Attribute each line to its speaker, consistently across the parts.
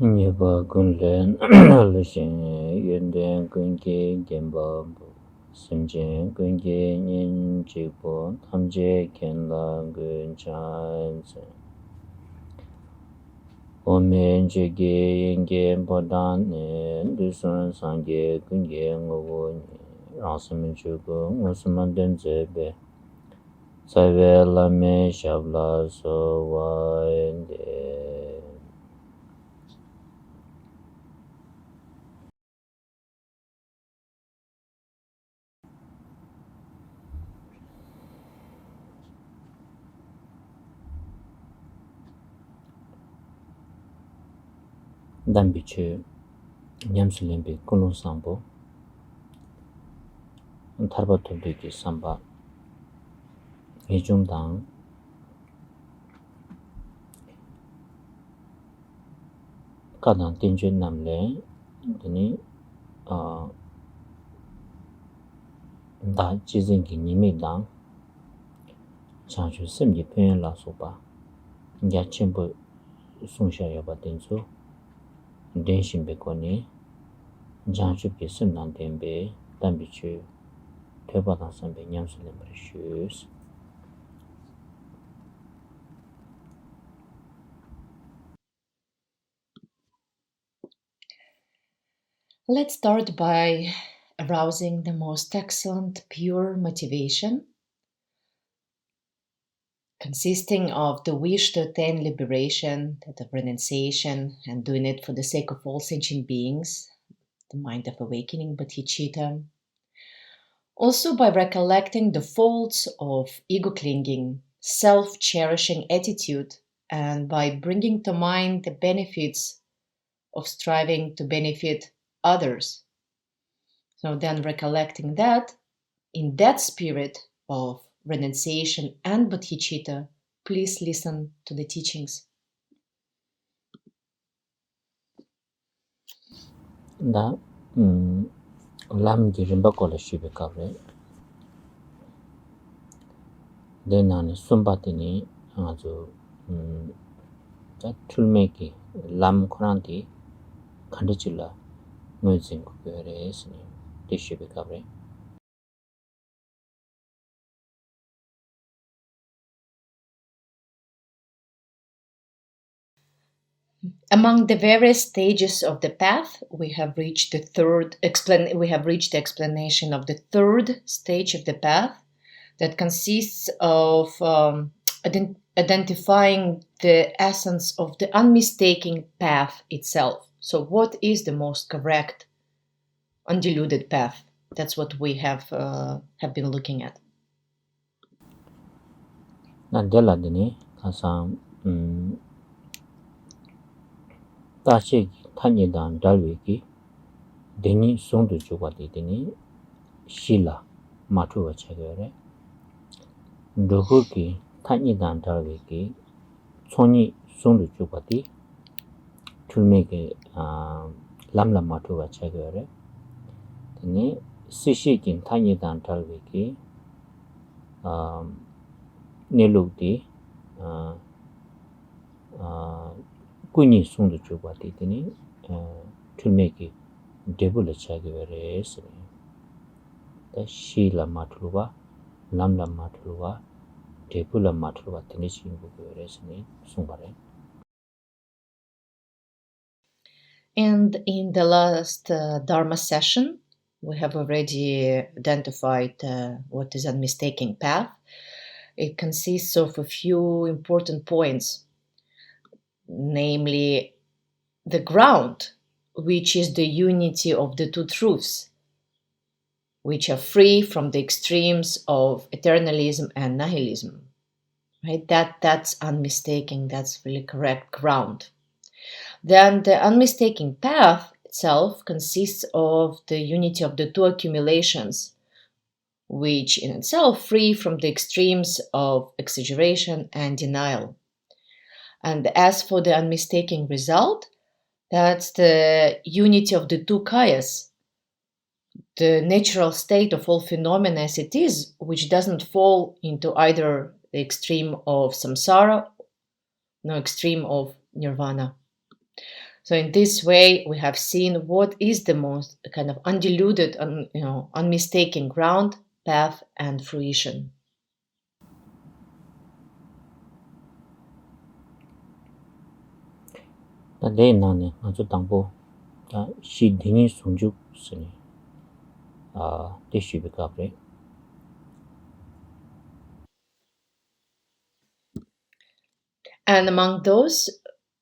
Speaker 1: Nyeba Gunlen Lushin Yunden Gungi Gemba Simjin Gungi Nin Jibo Tamje Kenla Gun Chan Omen Jigi Yenge Bodan Dusun Sange Gungi Ngogo Rasim Chugu Musman Denzebe Save Lame Shabla So Winde Dambichu Nyamsulimbi Kulun Sambo Tarba Tubiki Samba Ijumdang Kadang Tinjun Namle Dini Da Jizingi Nimidang Chanshu Simji Pyen La Soba Nja Chimbo Sungsha Yoba Tinsu Denshimbe Koni Janshu Pi Simnang Denbe Dambichu Tebadang Sambe Nyamsulimbi Shus
Speaker 2: Let's start by arousing the most excellent pure motivation, consisting of the wish to attain liberation, that of renunciation, and doing it for the sake of all sentient beings, the mind of awakening, bodhicitta. Also by recollecting the faults of ego clinging, self-cherishing attitude, and by bringing to mind the benefits of striving to benefit others. So then recollecting that, in that spirit of renunciation and bodhicitta, please listen to the teachings.
Speaker 1: Da Lam Girimba Kola Shibe Kabre Denani Sumbatini Azu Tulmeki Lam Kuranti Kandichilla Muzin Kuberes Dishibe Kabre.
Speaker 2: Among the various stages of the path, we have reached the explanation of the third stage of the path, that consists of identifying the essence of the unmistaking path itself. So, what is the most correct, undiluted path? That's what we have been looking at.
Speaker 1: Nandela Dini Kasam Tashi Tanyidan Dalwiki Deni Sundu Chubati Dini Shila Matuva Chagare Duhuki Tanyidan Dalwiki Soni Sundu Chubati Tulmeki Lamla Matuva Chagare Deni Sishikin Tanyidan Dalwiki Nelukdi Kuni Sundu Chubati Dini Tulmeki Debula Chagare The Shila Matluva Lamla Matluva Debula Matluva Tenishin Bukuresini Sumbare.
Speaker 2: And in the last Dharma session, we have already identified what is unmistaking path. It consists of a few important points, namely the ground, which is the unity of the two truths, which are free from the extremes of eternalism and nihilism. Right? That's unmistaking. That's really correct ground. Then the unmistaking path itself consists of the unity of the two accumulations, which in itself free from the extremes of exaggeration and denial. And as for the unmistaking result, that's the unity of the two kayas, the natural state of all phenomena as it is, which doesn't fall into either the extreme of samsara nor extreme of nirvana. So in this way, we have seen what is the most kind of undiluted, unmistaken ground, path, and fruition.
Speaker 1: 내 나네 아주 당보 시 딩이 송죽 쓰니 대시비가 그래.
Speaker 2: And among those,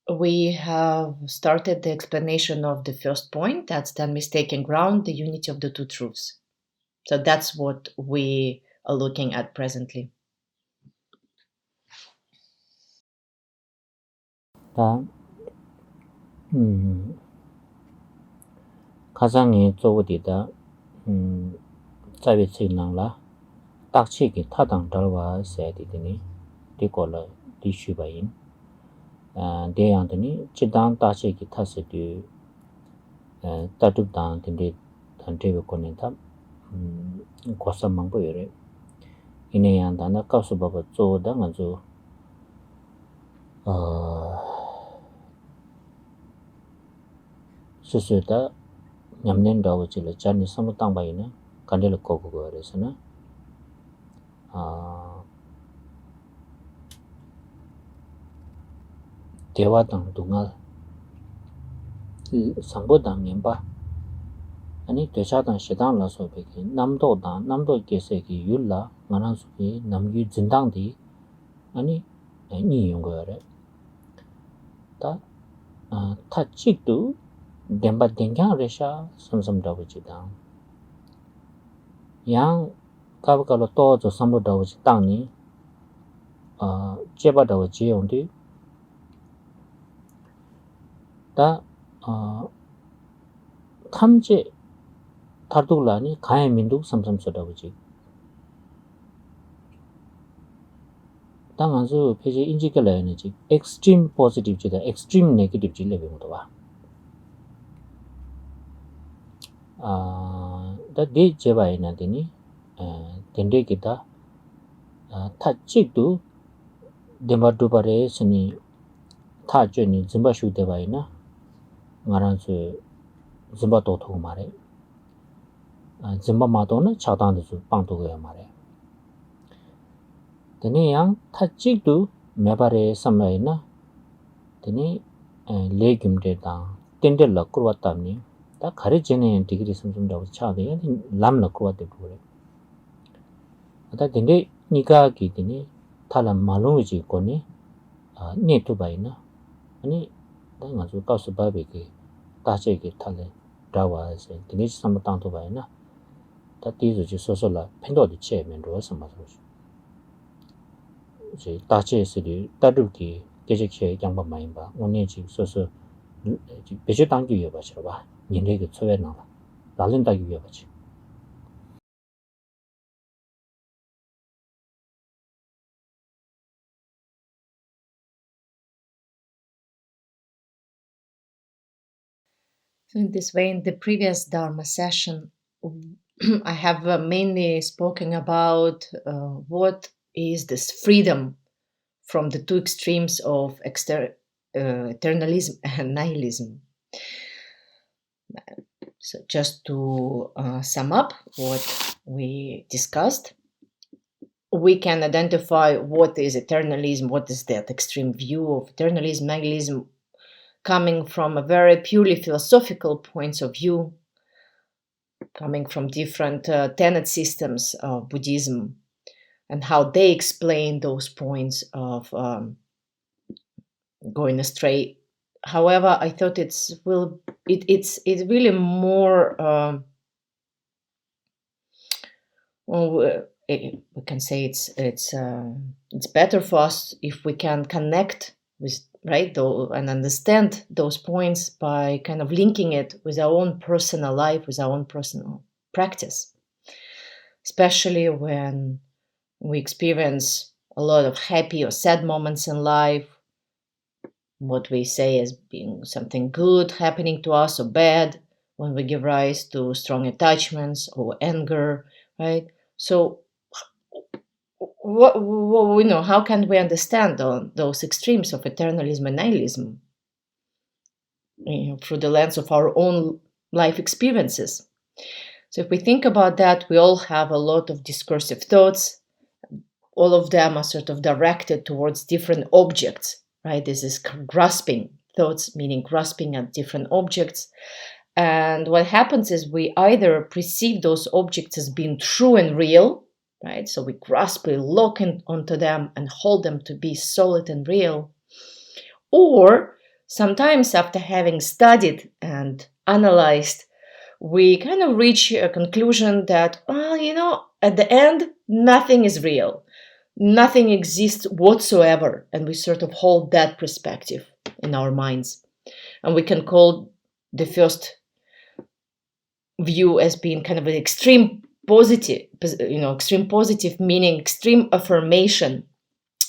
Speaker 2: we have started the explanation of the first point, that's the unmistaken ground, the unity of the two truths. So that's what we are looking at presently.
Speaker 1: 다 가상이 저거디다 자베치낭라 딱치기 타당 달와 세디드니 디콜라 디슈바인 대양드니 지당 따치기 타세디 따뚝당 딘디 단테베 코넨다 고사망보여레 이내양다나 가수바바 조당 아주 수수다 냠낸다고 질러 잔이 섬땅 바이나 간델 거고 그래서나 대화당 동al 상보당 냠바 아니 대샤당 시당 라소베기 남도당 남도 계세기 율라 만한수기 남규 진당디 아니 니 용거래 다 타직도 덴바 덴강 레샤 섬섬다고지다 양 가브가로 또저 섬도다고지 땅니 제바다고 지용디 다 탐제 타둘라니 가야민도 섬섬서다고지 당한수 페이지 인지결라야지 extreme positive지다 extreme negative지 레벨도 봐 다디 제바이나데니 덴데기다 타직도 데마두바레 스니 타죄니 짐바슈 데바이나 ngaransu zimba to tho mare zimba ma to na chadang de su pang to ga mare tene yang thachik tu mebare samai na tene legum de da tende la kurwa tamni ta khare jene degree sumsum da cha de lam la kurwa de bure ata tende nika ki tene thala malung ji ko ni ne tu bai na ani da nga su ka su ba be ki 다제기 탈레 라와세 디니스 삼 땅도 바이나 다 디즈지 소소라 펜도디 체면로 삼마서 제 다제스리 따르기 계적체 양바 많이 봐 오늘지 소소 배제 당기 위에 봐서 봐 인내게 처에 나와 날린 당기 위에 봐지
Speaker 2: So in this way, in the previous Dharma session, I have mainly spoken about what is this freedom from the two extremes of eternalism and nihilism. So just to sum up what we discussed, we can identify what is eternalism, what is that extreme view of eternalism, nihilism, coming from a very purely philosophical points of view, coming from different tenet systems of Buddhism, and how they explain those points of going astray. However, I thought it's really more. We can say it's better for us if we can connect with and understand those points by kind of linking it with our own personal life, with our own personal practice, especially when we experience a lot of happy or sad moments in life, what we say as being something good happening to us or bad, when we give rise to strong attachments or anger, right? So what we know, how can we understand those extremes of eternalism and nihilism? through the lens of our own life experiences. So if we think about that, we all have a lot of discursive thoughts. All of them are sort of directed towards different objects, right? This is grasping thoughts, meaning grasping at different objects. And what happens is we either perceive those objects as being true and real, right? So we grasp, we lock onto them and hold them to be solid and real. Or sometimes after having studied and analyzed, we kind of reach a conclusion that, at the end, nothing is real. Nothing exists whatsoever. And we sort of hold that perspective in our minds. And we can call the first view as being kind of an extreme positive, meaning extreme affirmation,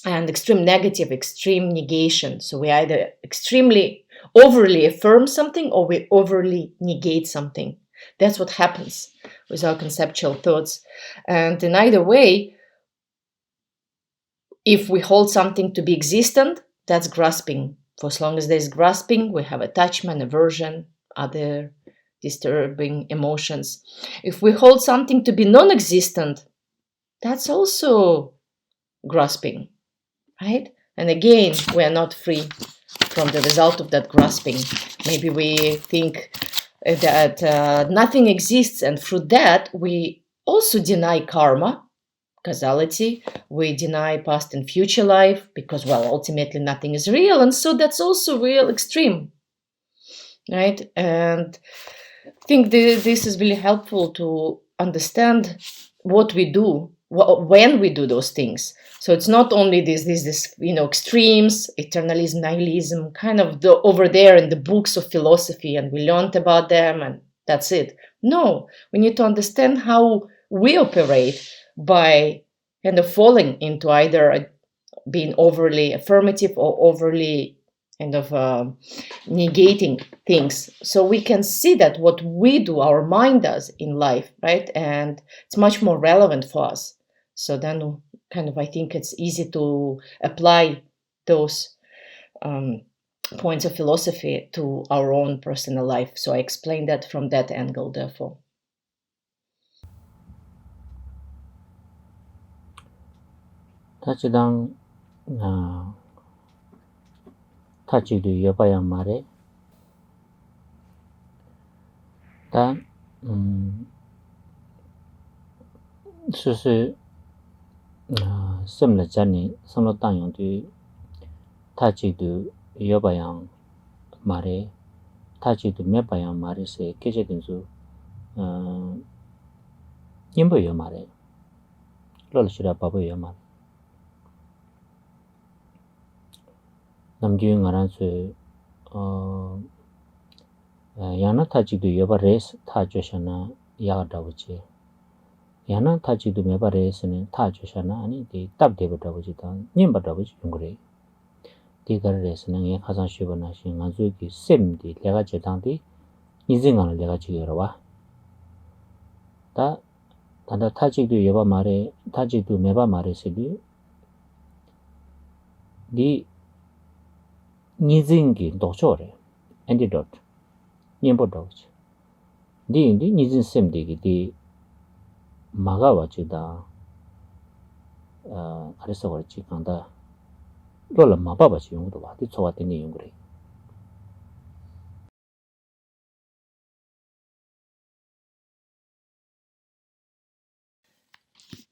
Speaker 2: and extreme negative, extreme negation. So we either extremely overly affirm something or we overly negate something. That's what happens with our conceptual thoughts. And in either way, if we hold something to be existent, that's grasping. For as long as there's grasping, we have attachment, aversion, other disturbing emotions. If we hold something to be non-existent, that's also grasping, right? And again, we are not free from the result of that grasping. Maybe we think that nothing exists, and through that, we also deny karma, causality. We deny past and future life because, ultimately nothing is real. And so that's also real extreme, right? And I think this is really helpful to understand what we do when we do those things. So it's not only this extremes, eternalism, nihilism, kind of over there in the books of philosophy, and we learned about them and that's it. No, we need to understand how we operate by kind of falling into either being overly affirmative or overly kind of negating things. So we can see that what we do, our mind does in life, right? And it's much more relevant for us. So then I think it's easy to apply those points of philosophy to our own personal life. So I explained that from that angle, therefore.
Speaker 1: 타치당 타치도 여봐야 말해. 다 수수 semlachani samlo tanyong tu 타치도 여봐야 말해. 타치도 매봐야 말해서 계제된수 임보여 말해. 롤시라 바보여 말. 남주인 알아서 야나 타지도 여바레스 타조샤나 야다고지 야나 타지도 메바레스는 타조샤나 아니 답대버다고지다 님바다고지 용그래 디가레스는 예 가상 쉬버나 신간주기 셈디 내가 제당디 인생을 내가 지여와 다다 타지도 여바 말에 타지도 메바 말에서디 디 니진기 도초래 antidote 님보다지 니인디 니진 셈디기 디 마가와지다 그래서 그렇지 간다 롤라 마바바지 용도 봐 뒤쳐왔더니 용그래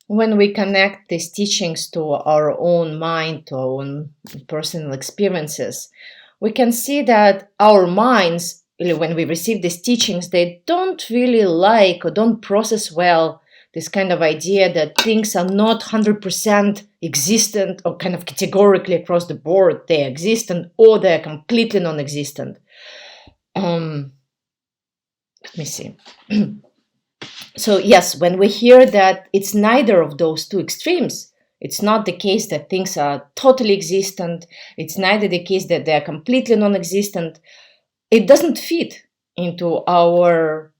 Speaker 2: When we connect these teachings to our own mind, to our own personal experiences, we can see that our minds, when we receive these teachings, they don't really like or don't process well this kind of idea that things are not 100% existent or kind of categorically across the board. They're existent or they're completely non-existent. Let me see. So yes, when we hear that it's neither of those two extremes, it's not the case that things are totally existent, it's neither the case that they're completely non-existent, it doesn't fit into our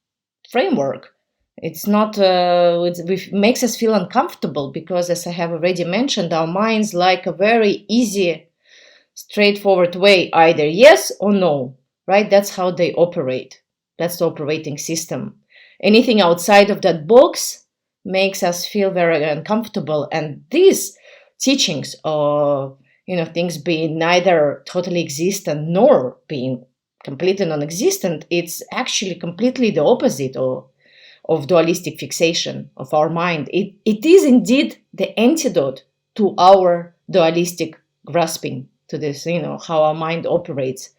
Speaker 2: framework. It's not, it makes us feel uncomfortable because, as I have already mentioned, our minds like a very easy, straightforward way, either yes or no. right? That's how they operate. That's the operating system. Anything outside of that box makes us feel very uncomfortable. And these teachings of, things being neither totally existent nor being completely non-existent, it's actually completely the opposite of dualistic fixation of our mind. It is indeed the antidote to our dualistic grasping to this, how our mind operates,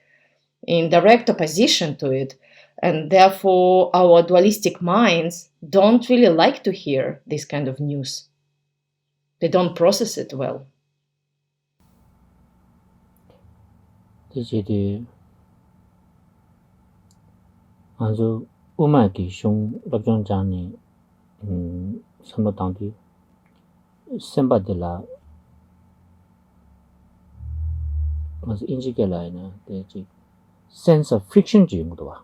Speaker 2: in direct opposition to it. And therefore, our dualistic minds don't really like to hear this kind of news. They don't process it well.
Speaker 1: 디지디 아주 우마기 숑 럽존장니 선로당디 셈바딜라 아주 인지게라이나 대지 sense of friction 지용도 와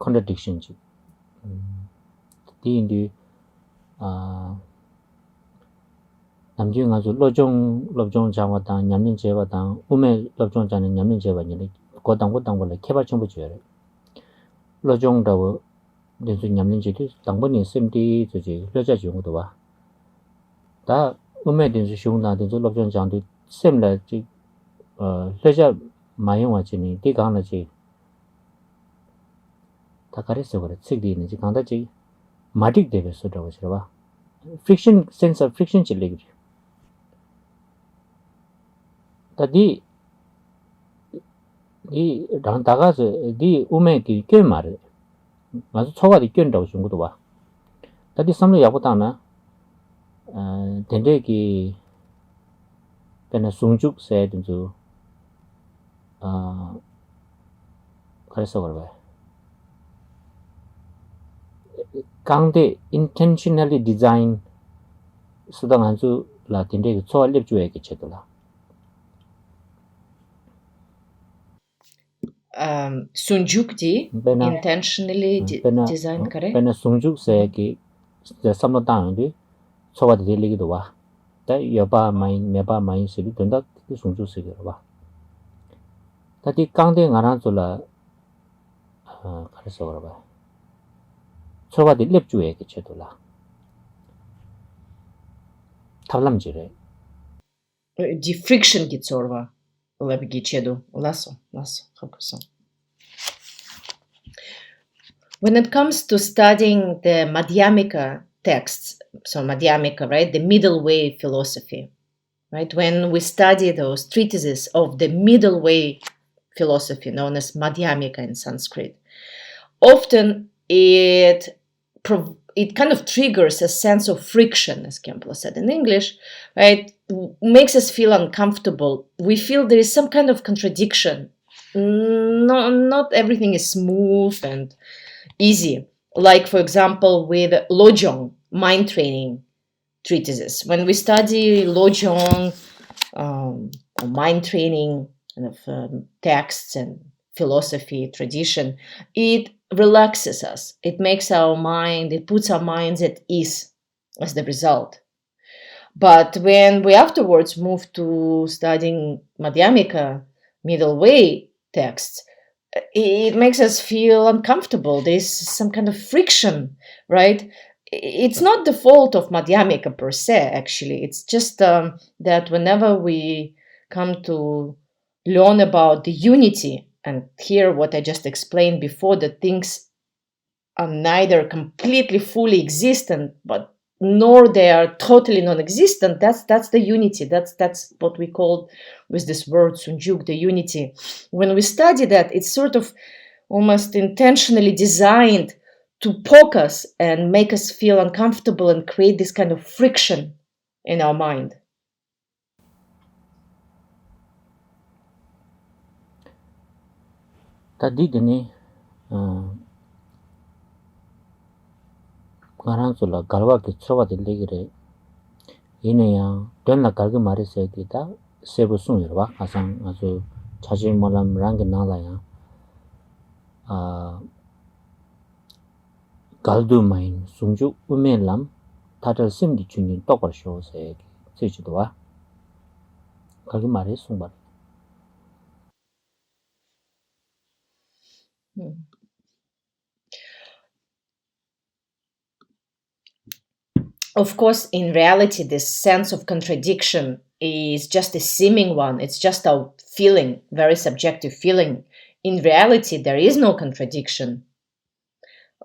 Speaker 1: contradiction 지 디인디 남중 아주 로종 장화다 냠는 제와다 우메 로종 장는 냠는 제와니 고당 원래 개발 정보 줘요 로종다고 된수 냠는 제도 당번이 셈디 저지 여자 지용도 와다 우메 된수 슝나 된수 로종 장도 셈라 지 여자 마용와지니 디강나지 다 가르쳐 그래 책이 있는지 강다지 마딕 되겠어라고 싫어봐 friction sense of friction 질리기 다디 이 다가서 디 우메기 꽤 말해 아주 초가디 껴다고 준 것도 봐 다디 삼로 야보다나 덴데기 배나 숭죽 세든지 그래서 그래 강대 intentionally design 수당 안주 라 덴데기 초알립 주에게 제도라
Speaker 2: Sunjukti intentionally designed kare.
Speaker 1: Pena sunjuk se ki samlo tangdi chowa de ligi do wa. Ta yoba main meba main se bi tenda sunjuk se wa. Ta di kangde ngaran zola khareso kara ba. chowa de lep juye ke chedola. Tablam jire.
Speaker 2: Di friction ki tsorva. Lebgi chedu. Lasso. Fokuso. When it comes to studying the Madhyamika texts, so Madhyamika, right, the middle way philosophy, right, when we study those treatises of the middle way philosophy known as Madhyamika in Sanskrit, often it kind of triggers a sense of friction, as Khenpo said in English, right? Makes us feel uncomfortable. We feel there is some kind of contradiction. Not everything is smooth and easy. Like, for example, with Lojong, mind training treatises. When we study Lojong, mind training kind of texts and philosophy tradition, it relaxes us. It makes our mind, it puts our minds at ease as the result. But when we afterwards move to studying Madhyamika, middle way texts, it makes us feel uncomfortable. There's some kind of friction, right? It's not the fault of Madhyamika per se, actually. It's just that whenever we come to learn about the unity and hear what I just explained before, that things are neither completely fully existent, but nor they are totally non-existent, that's the unity. That's what we call with this word sunjuk, the unity. When we study that, it's sort of almost intentionally designed to poke us and make us feel uncomfortable and create this kind of friction in our mind.
Speaker 1: Tadidini 가란솔라 갈와기 초바들 레기레 이네야 된나 갈그 말이세 기다 세부 숭이르와 가상 아주 자주 몰람 랑게 나라야 갈두 마인 숭주 우메람 다들 심디 주님 똑바로 쇼세 세지도와 거기 말이 송바.
Speaker 2: Of course, in reality, this sense of contradiction is just a seeming one. It's just a feeling, very subjective feeling. In reality, there is no contradiction.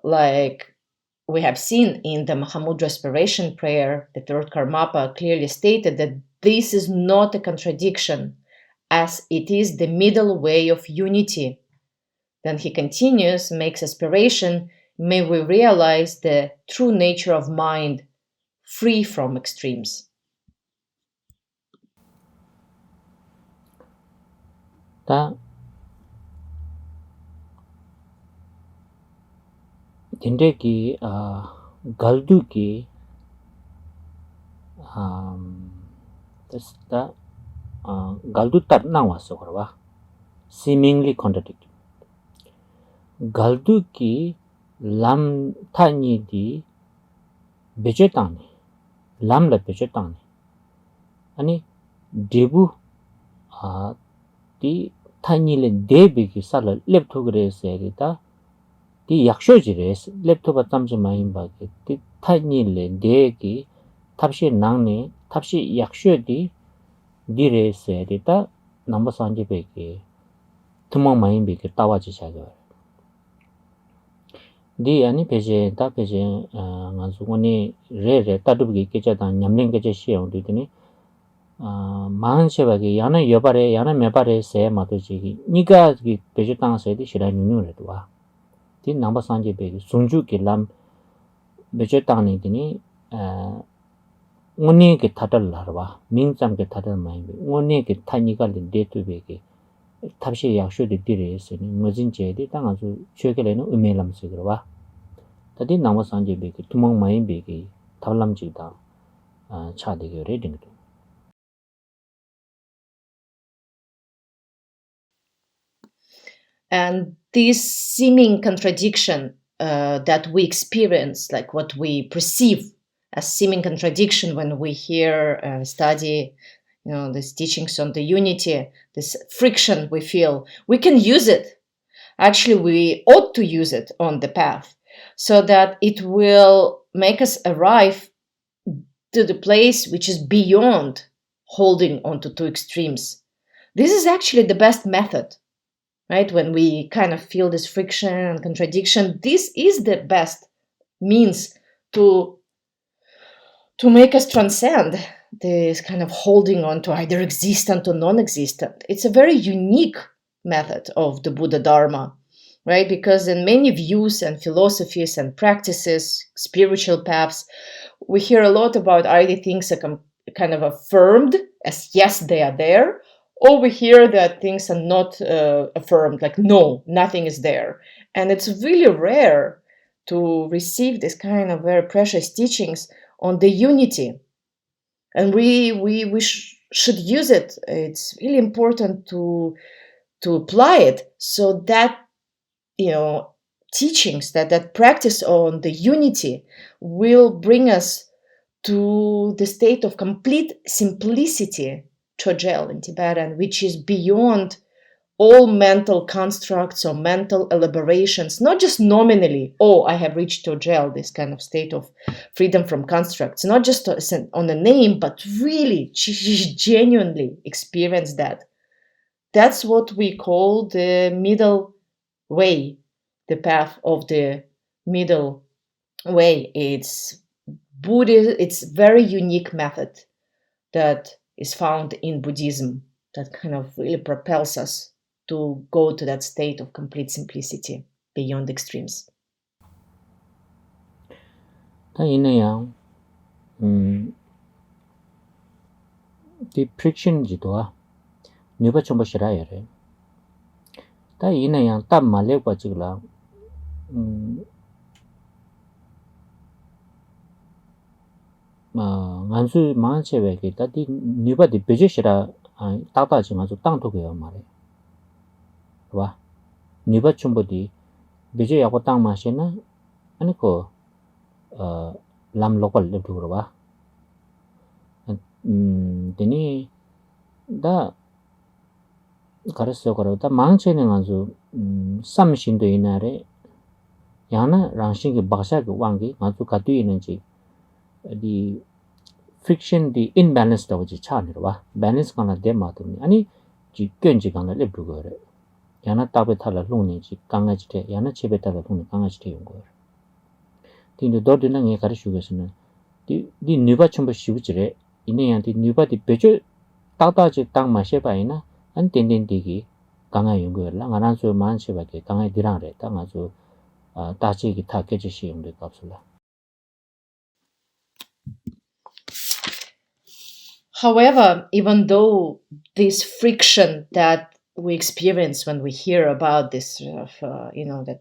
Speaker 2: Like we have seen in the Mahamudra Aspiration Prayer, the third Karmapa clearly stated that this is not a contradiction, as it is the middle way of unity. Then he continues, makes aspiration, may we realize the true nature of mind, free from extremes.
Speaker 1: 다 딘데기 갈두기 됐다 갈두 따르나 왔어 그러봐 seemingly contradictory 갈두기 람 타니디 베제땅네 람라 베제땅네 아니 데부 디 타니레 데비기 살라 랩토그레스에리다 디 약쇼지레스 랩토바 땀지 마인바게 디 타니레 데기 탑시 낭네 탑시 약쇼디 디레스에리다 넘버 산지베기 투모 마인비게 따와지샤죠 디 아니 베제 다 베제 가수고니 레레 따두기 깨자다 냠랭 깨제 시용디더니 마한세바기 야나 여바레 야나 메바레 세 마도지기 니가 기 베제 땅서디 시라 뉴뉴레도 와. 디 넘버 산지 베기 순주기 람 베제 땅니더니 오니게 타달라와 민잠게 타달 마이비 오니게 타니갈린 데투베기 탑시 약쇼디 디레스니 뭐진제디 땅아주 최근에는 의미람스 그러와. 다디 넘버 산지 베기 투멍 마이비기 탈람지다 차되게 레딩도
Speaker 2: And this seeming contradiction that we experience, like what we perceive as seeming contradiction when we hear, study, these teachings on the unity, this friction we feel, we can use it. Actually, we ought to use it on the path so that it will make us arrive to the place which is beyond holding on to two extremes. This is actually the best method. Right? When we kind of feel this friction and contradiction, this is the best means to make us transcend this kind of holding on to either existent or non-existent. It's a very unique method of the Buddha Dharma, right? Because in many views and philosophies and practices, spiritual paths, we hear a lot about either things are kind of affirmed as yes, they are there, or we hear that things are not affirmed, like no, nothing is there. And it's really rare to receive this kind of very precious teachings on the unity. And we should use it. It's really important to apply it so that, teachings, that practice on the unity will bring us to the state of complete simplicity, Chojel in Tibetan, which is beyond all mental constructs or mental elaborations, not just nominally, I have reached Chojel, this kind of state of freedom from constructs, not just on a name, but really genuinely experience that. That's what we call the middle way, the path of the middle way. It's Buddhism, it's very unique method that is found in Buddhism that kind of really propels us to go to that state of complete simplicity beyond extremes.
Speaker 1: 다 이내양 디 프릭션지도와 뉴바 첨보시라야래 다 이내양 땀 말레과 지글라 ngansu manchewe ki tadi nipa di beje shira takta chi ngansu tang toke yo mare wa nipa chumbo di beje yakwa tang ma she na ani ko lam lokal le dhukro wa teni 다 가르쳐 거라다 망체는 아주 삼신도 이날에 야나 랑신기 박샤가 왕기 아주 가도 있는지 디 friction the imbalance da ji cha ni ba balance kana de ma tu ni ani ji kyen ji kana le bu go re yana ta be thala lu ni ji kanga ji de yana che be ta lu ni kanga ji de yong go ti ni do de na nge kar shu ge sin di ni ba chum ba shu ji re ine yan di ni ba di be je ta ta ji tang ma she ba ina an ten ten di gi kanga yong go la ngana su man che ba ge kanga di rang re ta nga su ta chi gi ta ke ji shi yong de kap su la.
Speaker 2: However, even though this friction that we experience when we hear about this, that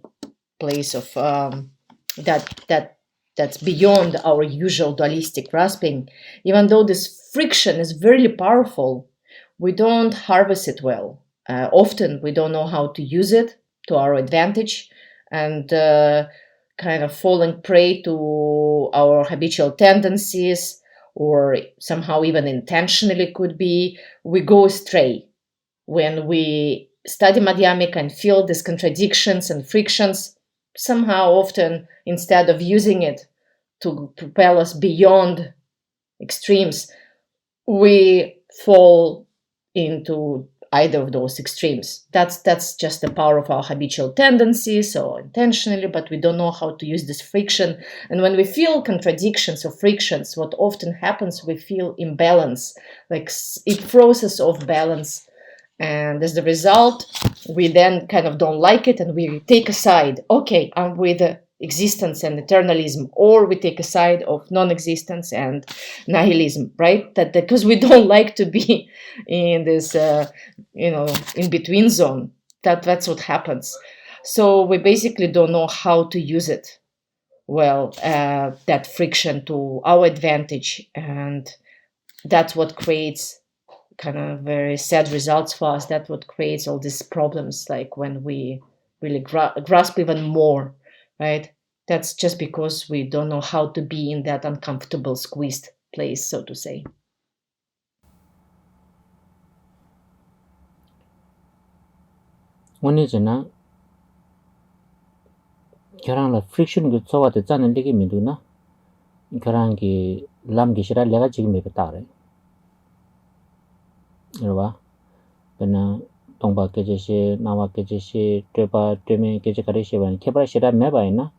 Speaker 2: place of that's beyond our usual dualistic grasping, even though this friction is very powerful, we don't harvest it well. Often we don't know how to use it to our advantage, and kind of falling prey to our habitual tendencies, or somehow even intentionally could be, we go astray. When we study Madhyamika and feel these contradictions and frictions, somehow often instead of using it to propel us beyond extremes, we fall into either of those extremes. That's just the power of our habitual tendencies, or intentionally, but we don't know how to use this friction. And when we feel contradictions or frictions, what often happens, we feel imbalance, like it throws us off balance. And as the result, we then kind of don't like it and we take a side. Okay, I'm with existence and eternalism, or we take a side of non-existence and nihilism, right? That because we don't like to be in this, in between zone. That's what happens. So we basically don't know how to use it well, that friction to our advantage, and that's what creates kind of very sad results for us. That's what creates all these problems, like when we really grasp even more, right? That's just because we don't know how to be in that uncomfortable, squeezed place, so to say.
Speaker 1: 오늘 저나 결항라 friction 그 저와도 짜는 되게 민두나 결항기 람기 싫어 내가 지금 몇 달에 이러봐 그나 동바 계제시 나와 계제시 되바 되면 계제 가리시반 개발 싫어 매바이나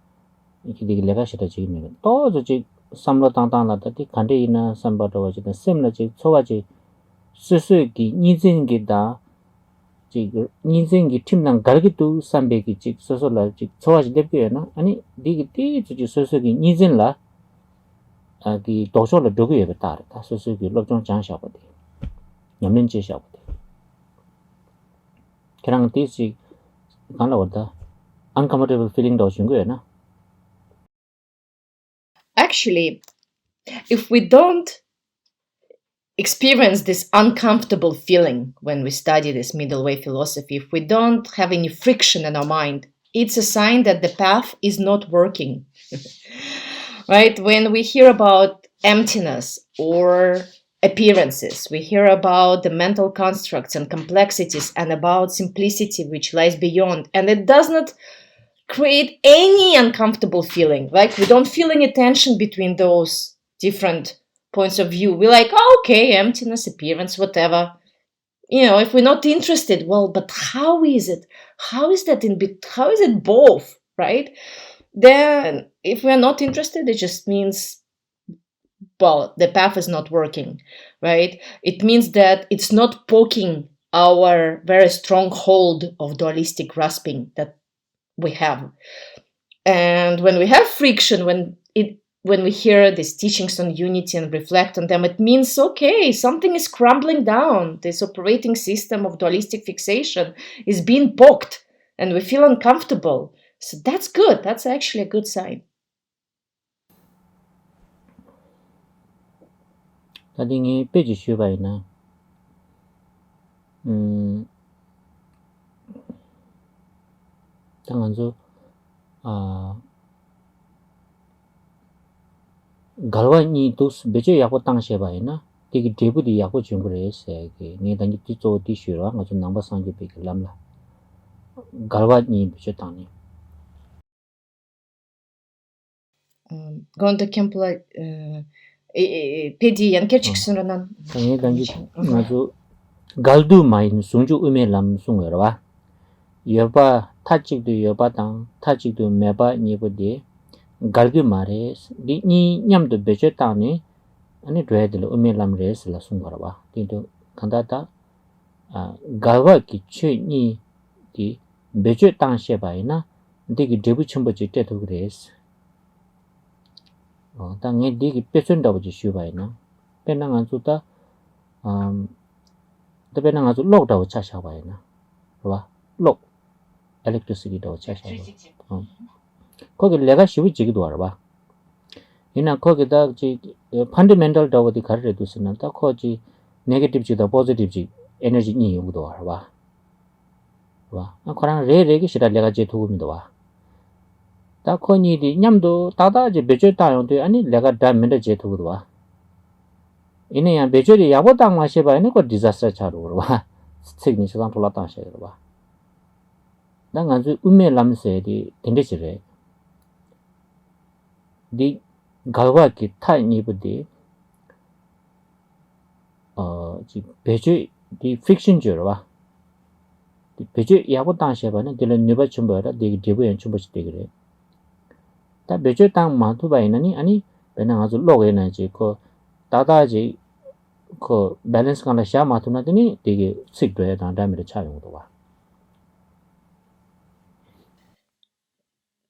Speaker 1: 이게 내가 싫어 지금 또 저지 삼로 땅땅나다 간데이나 삼바도 와지다 셈나지 저와지 스스기 니진기다 지금 인생기 팀랑 갈기도 삼백이 직 소소라 직 좋아지 됐고요나 아니 디기 띠지 소소기 인생라 아기 도서를 두고에 따르다 소소기 럽종 장샤거든 염len지 샤거든 그냥 띠지 간라거든 uncomfortable feeling 더 준거야나.
Speaker 2: Actually, if we don't experience this uncomfortable feeling when we study this middle way philosophy, if we don't have any friction in our mind, it's a sign that the path is not working. Right? When we hear about emptiness or appearances, we hear about the mental constructs and complexities and about simplicity which lies beyond, and it does not create any uncomfortable feeling. Like we don't feel any tension between those different points of view. We're like, oh, okay, emptiness, appearance, whatever. If we're not interested, well, but how is it? How is that how is it both, right? Then if we're not interested, it just means, well, the path is not working, right? It means that it's not poking our very strong hold of dualistic grasping that we have. And when we have friction, when we hear these teachings on unity and reflect on them, it means, okay, something is crumbling down. This operating system of dualistic fixation is being poked and we feel uncomfortable. So that's good. That's actually a good sign.
Speaker 1: 나중에 빼지 쉬어봐이나 당한조 갈와니 도스 베제 야고 땅셰바이나 되게 대부디 야고 중그레스 게 단지 뒤쪽 뒤슈라 아주 넘버 상지 베게 람라 갈바니 비쳤다니
Speaker 2: Gonta Khenpo pedi yankerchik sunranan.
Speaker 1: 당연히 단지 아주 갈두 마인 송주 우메람 송여봐 여바 타직도 여바당 타직도 메바 니보디 갈두 마레 니 냠도 베쳤다니 아니 드레들 우메람 레스라 송거봐 디도 간다다 갈바기 최니 디 베체 땅셰 바이나 되게 대부 첨부지 때도 그랬어 당에 되게 빼준다고 지슈 바이나 빼는 안 좋다 빼는 아주 록다고 차샤 바이나 봐 록 electricity도 차샤 봐 거기 내가 쉬우 지기도 알아 이나 거기다 지 fundamental 더디 가르쳐 두스는 딱 거지 네게티브지다 포지티브지 에너지 니 용도 알아 봐 그랑 레레기 싫어 내가 제 도움이도 와 다코니디 냠도 다다지 베저 따용도 아니 내가 담면데 제 도움도 와 이네야 베저리 야보 땅 마셔 봐는 거 디자스터 차로 와 시그니처상 돌아 땅셔 봐 난 아주 음메 람세디 된데지래 디 갈바기 타이니부디 지 베저 디 픽션 줄 봐. 디 베저 야보 땅셔 봐는 딜은 네버 춤버라 디 디부엔 춤버지 되그래 다 베저 땅 마투 바이나니 아니 베나 아주 로게나지 그 다다지 그 밸런스 간다 샤 마투나더니 되게 식도에 단담이를 차용도 봐.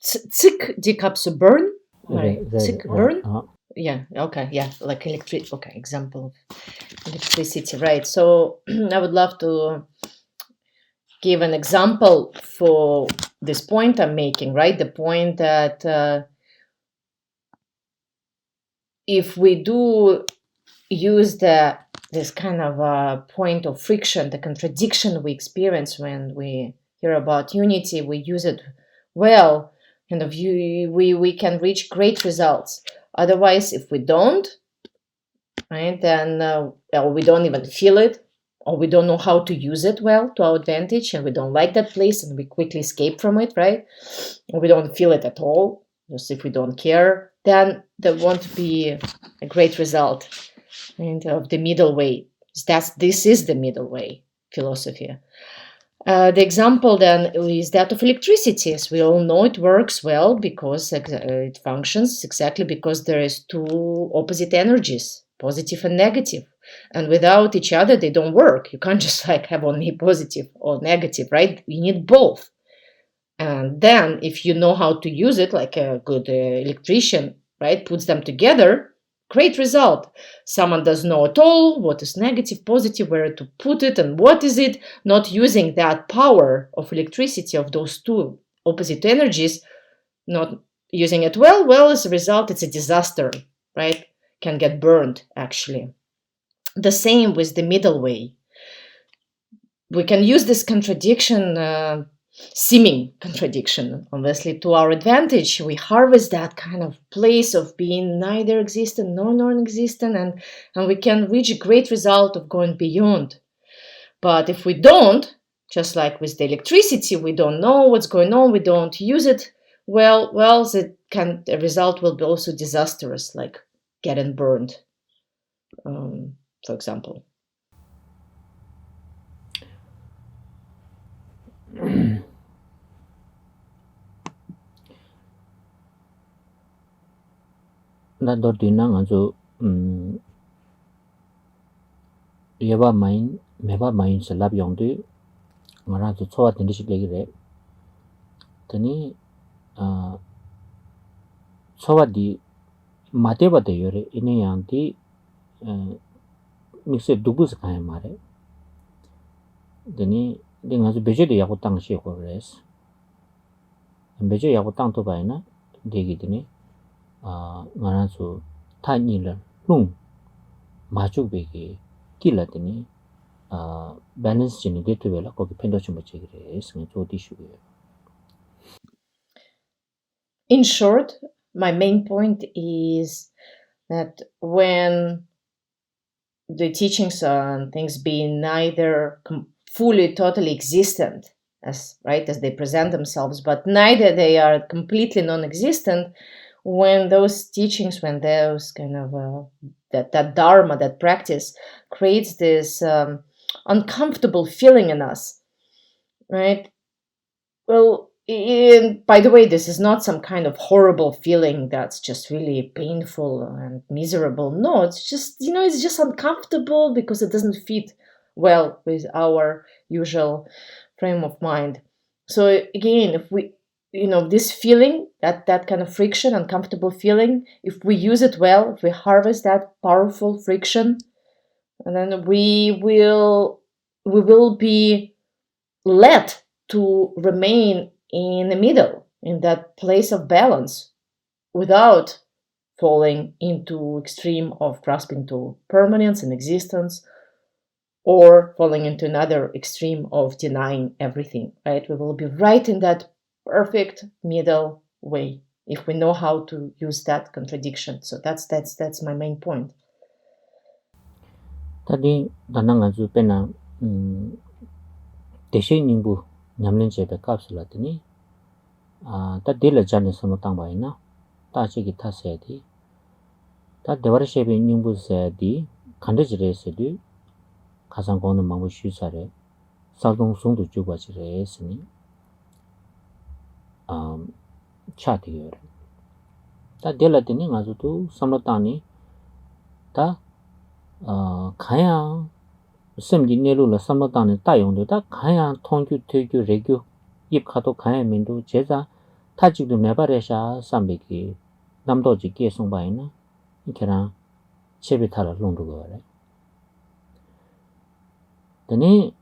Speaker 2: Zik decapsu burn. Right. Zik burn.
Speaker 1: Uh-huh.
Speaker 2: Yeah. Okay. Yeah. Like electric. Okay. Example of electricity. Right. So I would love to give an example for this point I'm making. Right. The point that if we do use this kind of point of friction, the contradiction we experience when we hear about unity, we use it well. And we can reach great results. Otherwise, if we don't, right, then we don't even feel it, or we don't know how to use it well to our advantage, and we don't like that place, and we quickly escape from it, right? Or we don't feel it at all, just if we don't care, then there won't be a great result. And of the middle way. This is the middle way philosophy. The example then is that of electricity. As we all know, it works well because it functions exactly because there is two opposite energies, positive and negative. And without each other, they don't work. You can't just like have only positive or negative, right? You need both. And then if you know how to use it, like a good electrician, right, puts them together, great result. Someone does know at all what is negative, positive, where to put it, and what is it, not using that power of electricity of those two opposite energies, not using it well, as a result, it's a disaster, right? Can get burned, actually. The same with the middle way. We can use this contradiction, seeming contradiction, obviously, to our advantage. We harvest that kind of place of being neither existent nor non-existent, and we can reach a great result of going beyond. But if we don't, just like with the electricity, we don't know what's going on, we don't use it well, the result will be also disastrous, like getting burned, for example.
Speaker 1: 나도 뒤나 아주 예바 마인 메바 마인 슬랍 용도 말아도 초와 된듯이 얘기래. 더니 초와디 마테바데 요래 이네 양디 믹스 두부스 가야 말해. 더니 내가 아주 베제도 야고 땅시 고 그랬어. 베제 야고 땅도 봐이나 되기더니 말아서 타니를 룽 마주베기 길라더니 밸런스 진이 되트벨라 거기 펜더치 뭐 얘기를 했으면 조디슈고요.
Speaker 2: In short, my main point is that when the teachings on things being neither fully, totally existent as they present themselves, but neither they are completely non-existent. When those teachings, when those kind of that dharma, that practice creates this uncomfortable feeling in us, right? Well, by the way, this is not some kind of horrible feeling that's just really painful and miserable. No, it's just, it's just uncomfortable because it doesn't fit well with our usual frame of mind. So again, if we, this feeling, that kind of friction, uncomfortable feeling, if we use it well, if we harvest that powerful friction, and then we will be led to remain in the middle, in that place of balance, without falling into extreme of grasping to permanence and existence, or falling into another extreme of denying everything, right? We will be right in that perfect middle way if we know how to use that contradiction. So that's my main point.
Speaker 1: Tadi dana nga zu pena deshe nyingbu nyamlin chebe kapsula tani ta dila jani sama tangba ina ta chigi ta sayadi ta dewara shebe nyingbu sayadi khanda jire sayadi khasang kona mangbu shu sare saldung sungdu jubwa jire sani cha tiyo yore ta dila tani nga zu tu samla tani ta khaya semgi nelu la samla tani ta yongdo ta khaya tongkyu tegyu regyu ip khato khaya mindu jeza ta chigdu meba resha sambeki namdoji kiye songba ina ikera chebe thala lungdu go re tani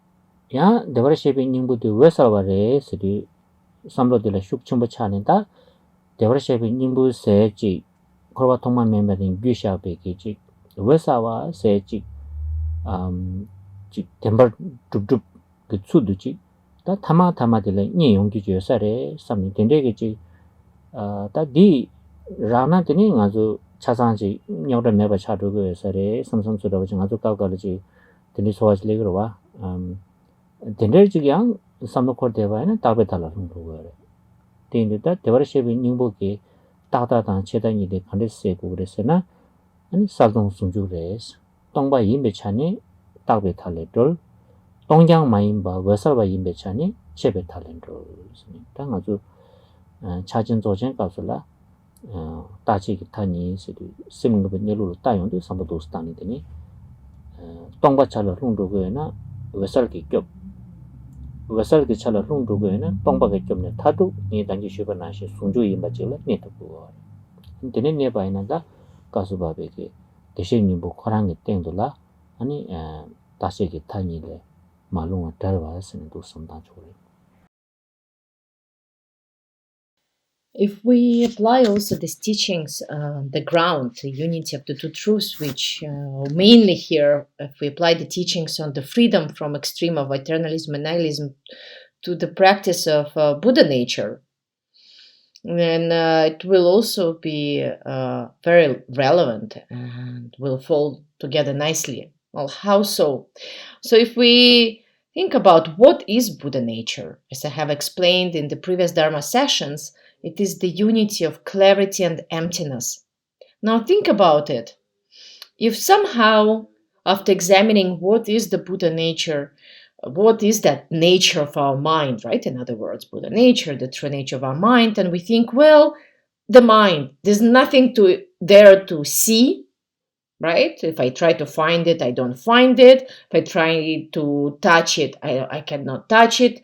Speaker 1: ya dewara shebe nyingbu de wesalwa re sidi samlo de la shuk chumba chane ta dewara shebe nyingbu se chi korwa tongma memba din gyusha beki chi wesawa se chi chi tembar drup ke tsudu chi ta tama de la nye yonggi jo sare samni dendege chi ta di rana tani nga zu chasanji nyawda meba chadu go sare samsam sura nga zu kawkala chi tani sowaji legro wa dendere chi yang samno kor dewa ina tabe tala rung go re tende ta dewara shebi nyingbo ke takta tan cheda ni de khande se go re sena ani saldong sungju res tongba yimbe chane tabe tale dol tongyang mayimba wesalba yimbe chane chebe tale dol ta nga zu 차진 조정 가서라 다치기 타니 시리 심는 거 내로 따용도 삼도 스타니 되니 똥바차로 롱도고에나 외설기 겹 외설기 차로 롱도고에나 똥바게 겹네 타도 니 단지 쉬버나시 순주이 맞지라 네도고 근데 네 바이나다 가수바베게 대신이 뭐 거랑이 땡돌라 아니 다시기 타니래 말롱아 달바스는 도 som다 조리.
Speaker 2: If we apply also these teachings, the ground, the unity of the two truths, which mainly here, if we apply the teachings on the freedom from extreme of eternalism and nihilism to the practice of Buddha nature, then it will also be very relevant and will fall together nicely. Well, how so? So if we think about what is Buddha nature, as I have explained in the previous Dharma sessions, it is the unity of clarity and emptiness. Now think about it. If somehow, after examining what is the Buddha nature, what is that nature of our mind, right? In other words, Buddha nature, the true nature of our mind, and we think, well, the mind, there's nothing there to see, right? If I try to find it, I don't find it. If I try to touch it, I cannot touch it.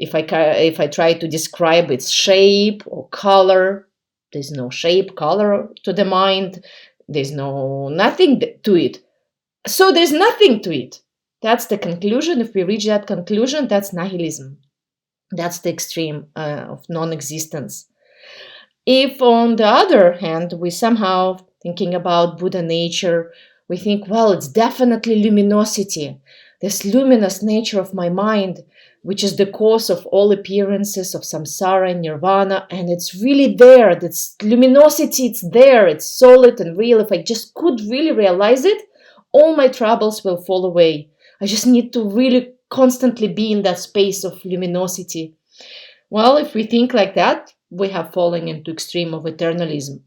Speaker 2: If I try to describe its shape or color, there's no shape, color to the mind. There's nothing to it. So there's nothing to it. That's the conclusion. If we reach that conclusion, that's nihilism. That's the extreme of non-existence. If, on the other hand, we somehow thinking about Buddha nature, we think, well, it's definitely luminosity, this luminous nature of my mind, which is the cause of all appearances of samsara and nirvana, and it's really there. This luminosity, it's there, it's solid and real. If I just could really realize it, all my troubles will fall away. I just need to really constantly be in that space of luminosity. Well, if we think like that, we have fallen into extreme of eternalism.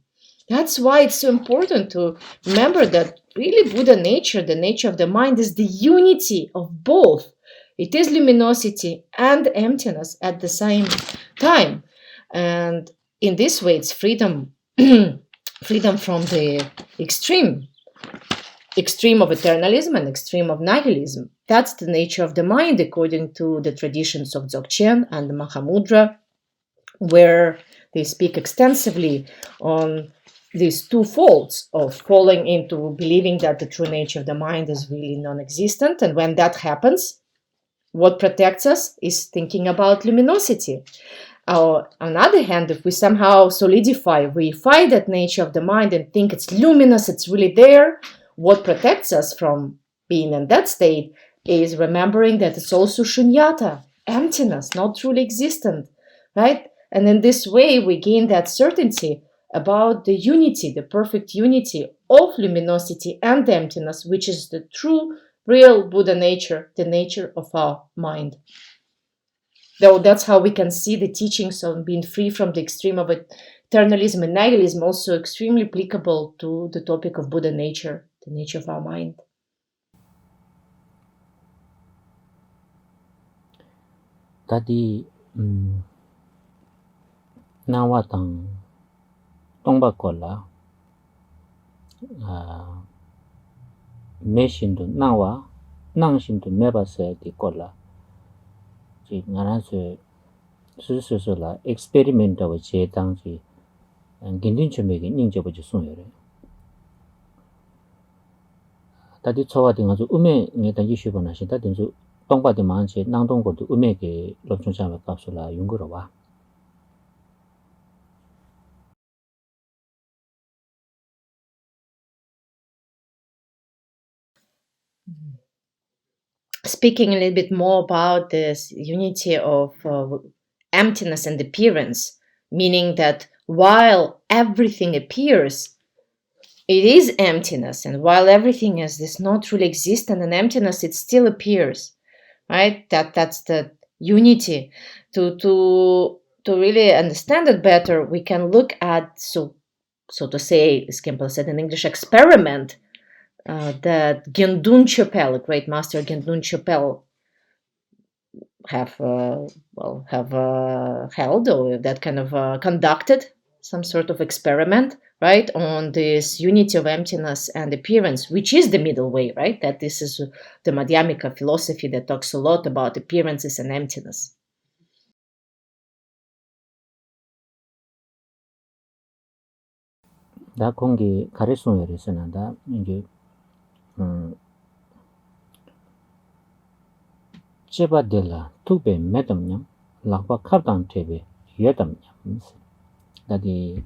Speaker 2: That's why it's so important to remember that really Buddha nature, the nature of the mind, is the unity of both. It is luminosity and emptiness at the same time. And in this way, it's freedom, freedom from the extreme of eternalism and extreme of nihilism. That's the nature of the mind according to the traditions of Dzogchen and the Mahamudra, where they speak extensively on these two faults of falling into believing that the true nature of the mind is really non-existent. And when that happens, what protects us is thinking about luminosity. On the other hand, if we somehow reify that nature of the mind and think it's luminous, it's really there, what protects us from being in that state is remembering that it's also shunyata, emptiness, not truly existent, right? And in this way, we gain that certainty about the unity, the perfect unity of luminosity and emptiness, which is the true, real Buddha nature, the nature of our mind. Though that's how we can see the teachings on being free from the extreme of eternalism and nihilism also extremely applicable to the topic of Buddha nature, the nature of our mind.
Speaker 1: Tadi nawa tang tongba kola me shindu nawa nang shindu meba se di kola ji ngana su la experiment wa che tang ji gindin chome gi ning je bo ji sun yore tadi chowa di ngazu ume nge ta yi shu ba na shi ta din zu tongba di man che nang dong ko du ume ge lo chung cha ba kapsula yung go wa.
Speaker 2: Speaking a little bit more about this unity of emptiness and appearance, meaning that while everything appears, it is emptiness, and while everything is this not truly existent and emptiness, it still appears, right? That's the unity. To really understand it better, we can look at so to say, as Khenpo said in English, experiment that Gyud Lama, great master Gyud Lama, have held, or that kind of conducted some sort of experiment, right, on this unity of emptiness and appearance, which is the middle way, right? That this is the Madhyamika philosophy that talks a lot about appearances and emptiness.
Speaker 1: Da kongi karisung yore sena da inge cheba dela tukbe medam nyam lakpa khartang tebe yedam nyam dadi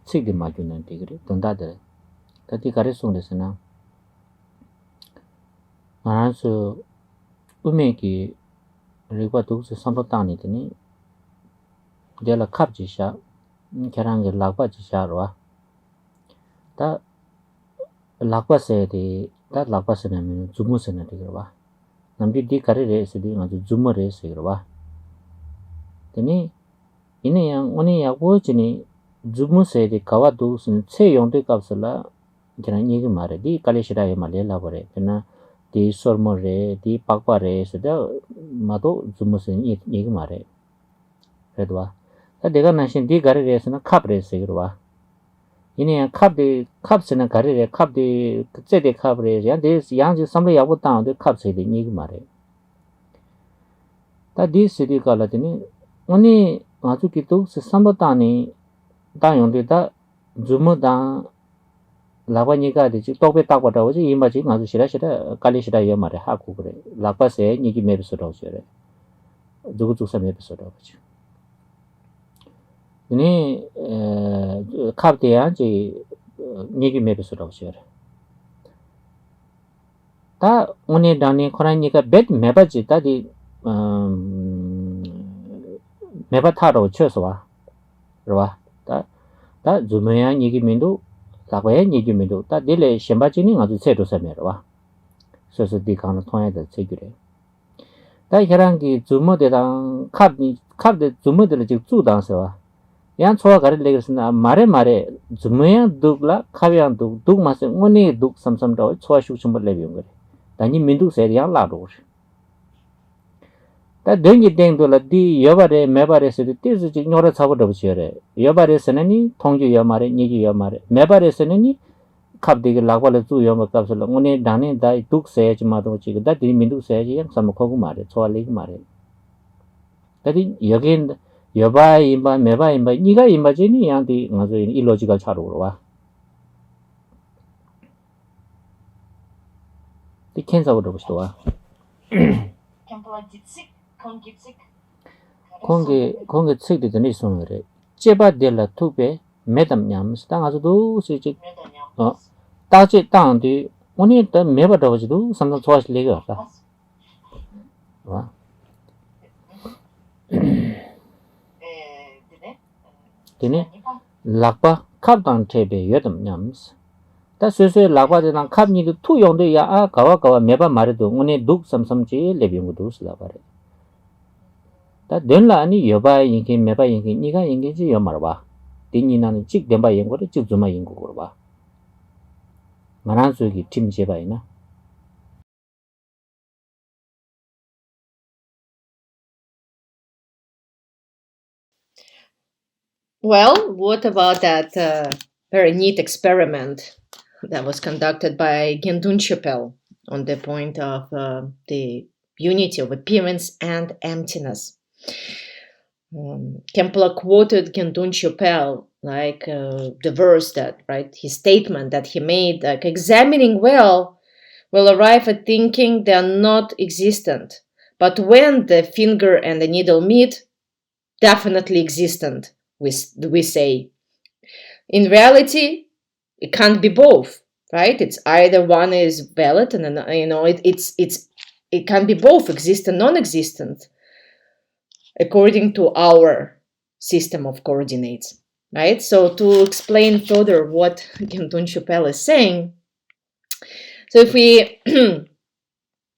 Speaker 1: sikdi maju nan digri tanda de dadi karisung de sena ngarasu ume ki rigwa dukse samlo tani tani dela khap jisha kerangi lakpa jisha rwa da lakpa se de da lakpa se na minu zumu se na digri wa namdi di kari re se di ngazu zumu re se digri wa tani ine yang oni ya wo chini zumu se de kawa dukse che yong de kapsala kena nyigi mare di kali shira ye male la bore kena di sormo re di pakpa re se da mato zumu se nyigi mare redwa da dega nashin di kari re se na khap re se digri wa ine khap se na kari re khap de che de khap re ya de yang ji samle ya bo ta de khap se de nyigi mare ta di se di kala tini oni ngazu ki tu se samlo ta ni da yong de da zumu da lakpa nyika de chi tokpe takpa ta waji yinba chi ngazu shira kali shira yo mare haku kore lakpa se nyiki mebi so raw chere zugu zugsa mebi so raw chi ini khap de ya chi nyiki mebi so raw chere ta oni dani khora nyika bet meba chi ta di meba tha raw che so wa rwa ta zumu ya nyiki mendu lakpa ya nyiki mendu ta dile shenpa chi ni ngazu che do sa me rwa so di kana thoya da chegure da herangi zumo de dang kap de zumo de ji zu dang se wa yang chowa gari legesna mare zumoya dugla khabyang dug ma se ngoni dug samsam da chowa shu chum le byong gare dani mindu se yang la ro da dengi deng do la di yobare mebare se ti su ji nyora chabu da bchire yobare se ni thongju yomare ni ji yomare mebare se ni kap de la wala zu yom kap se ngoni dane da dug se ji ma do ji da di mindu se ji yang sam kho gu mare chowa le gu mare dadi yogin 여바 임바 메바 임바 니가 임바지니 양디 ngazo illogical 차로 와 디 캔사고도 보시도 와 공개 책도 전에 손으로 제바델라 투베 매담 냠스 당아서도 수직 따지 땅디 오늘 또 매바도 보지도 상당 좋아하실 리가 없다 와 dine lakpa kap dang tebe yodam nyams da sue lakpa de dang kap ni de tu yong de ya a gawa meba mare do ngone duk samsam ji lebyong do sla bare da den la ni yoba yin ke meba yin ke ni ga yin ke ji yo mar ba din ni nan chik dem ba yin go de chik zuma yin go go ba maran su gi tim je ba ina
Speaker 2: Well, what about that very neat experiment that was conducted by Gyud Lama on the point of the unity of appearance and emptiness? Khenpo quoted Gyud Lama like the verse that, right, his statement that he made, like examining well will arrive at thinking they are not existent, but when the finger and the needle meet, definitely existent. We say. In reality, it can't be both, right? It's either one is valid and it can be both, exist and non-existent, according to our system of coordinates, right? So to explain further what Gyud Lama is saying, so if we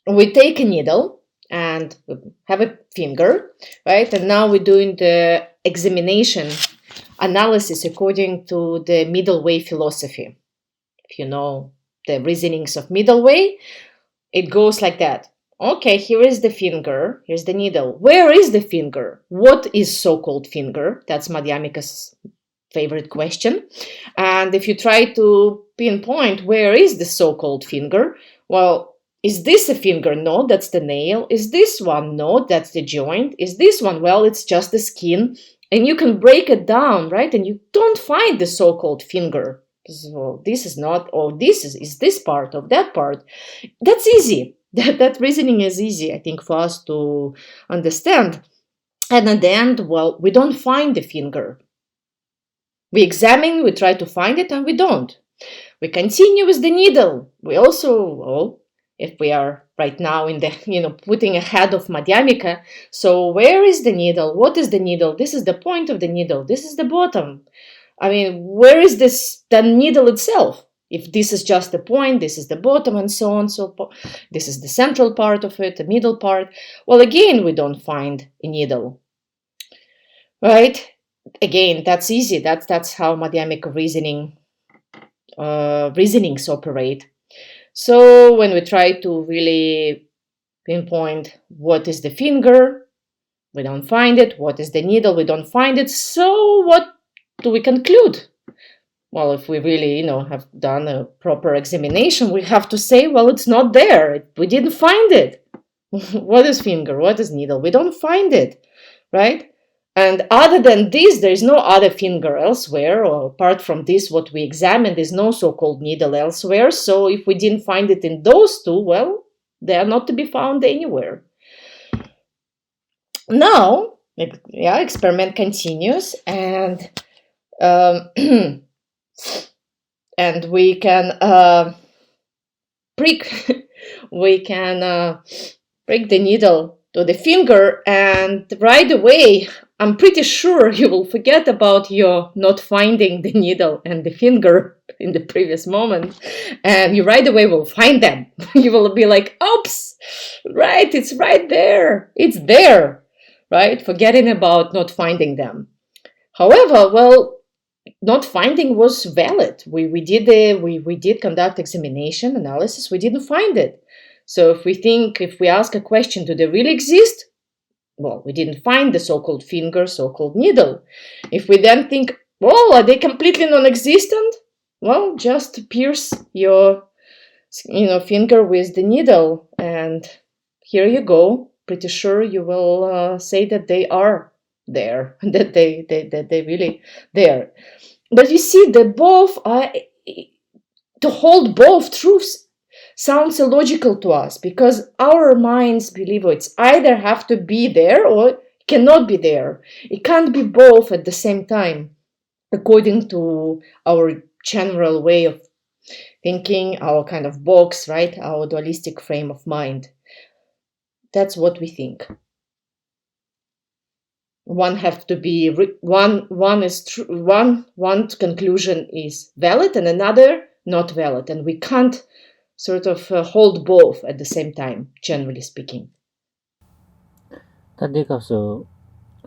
Speaker 2: we take a needle and have a finger, right? And now we're doing the examination analysis according to the middle way philosophy. If you know the reasonings of middle way, it goes like that. Okay, here is the finger, here's the needle. Where is the finger? What is so-called finger? That's Madhyamika's favorite question. And if you try to pinpoint where is the so-called finger, well, is this a finger? No, that's the nail. Is this one? No, that's the joint. Is this one? Well, it's just the skin. And you can break it down, right? And you don't find the so-called finger. So this is not, or this is this part of that part. That's easy. That reasoning is easy, I think, for us to understand. And at the end, well, we don't find the finger. We examine, we try to find it, and we don't. We continue with the needle. We also, well, if we are right now in the, putting ahead of Madhyamika, so where is the needle? What is the needle? This is the point of the needle. This is the bottom. I mean, where is the needle itself? If this is just the point, this is the bottom, and so on, this is the central part of it, the middle part. Well, again, we don't find a needle, right? Again, that's easy. That's how Madhyamika reasonings operate. So when we try to really pinpoint what is the finger, we don't find it. What is the needle? We don't find it. So what do we conclude? Well, if we really, have done a proper examination, we have to say, well, it's not there. We didn't find it. What is finger? What is needle? We don't find it, right? And other than this, there is no other finger elsewhere, or apart from this, what we examined is no so-called needle elsewhere. So if we didn't find it in those two, well, they are not to be found anywhere. Now, experiment continues, and and we can prick the needle to the finger, and right away I'm pretty sure you will forget about your not finding the needle and the finger in the previous moment, and you right away will find them. You will be like, oops, right, it's right there. It's there, right? Forgetting about not finding them. However, well, not finding was valid. We did conduct examination analysis. We didn't find it. So if we ask a question, do they really exist? Well, we didn't find the so-called finger, so-called needle. If we then think, well, are they completely non-existent? Well, just pierce your, finger with the needle, and here you go. Pretty sure you will say that they are there, that they really there. But you see, to hold both truths sounds illogical to us because our minds believe it's either have to be there or cannot be there. It can't be both at the same time, according to our general way of thinking, our kind of box, right? Our dualistic frame of mind. That's what we think. One have to be one is true. One conclusion is valid and another not valid, and we can't sort of hold both at the same time, generally speaking.
Speaker 1: Tadi kapso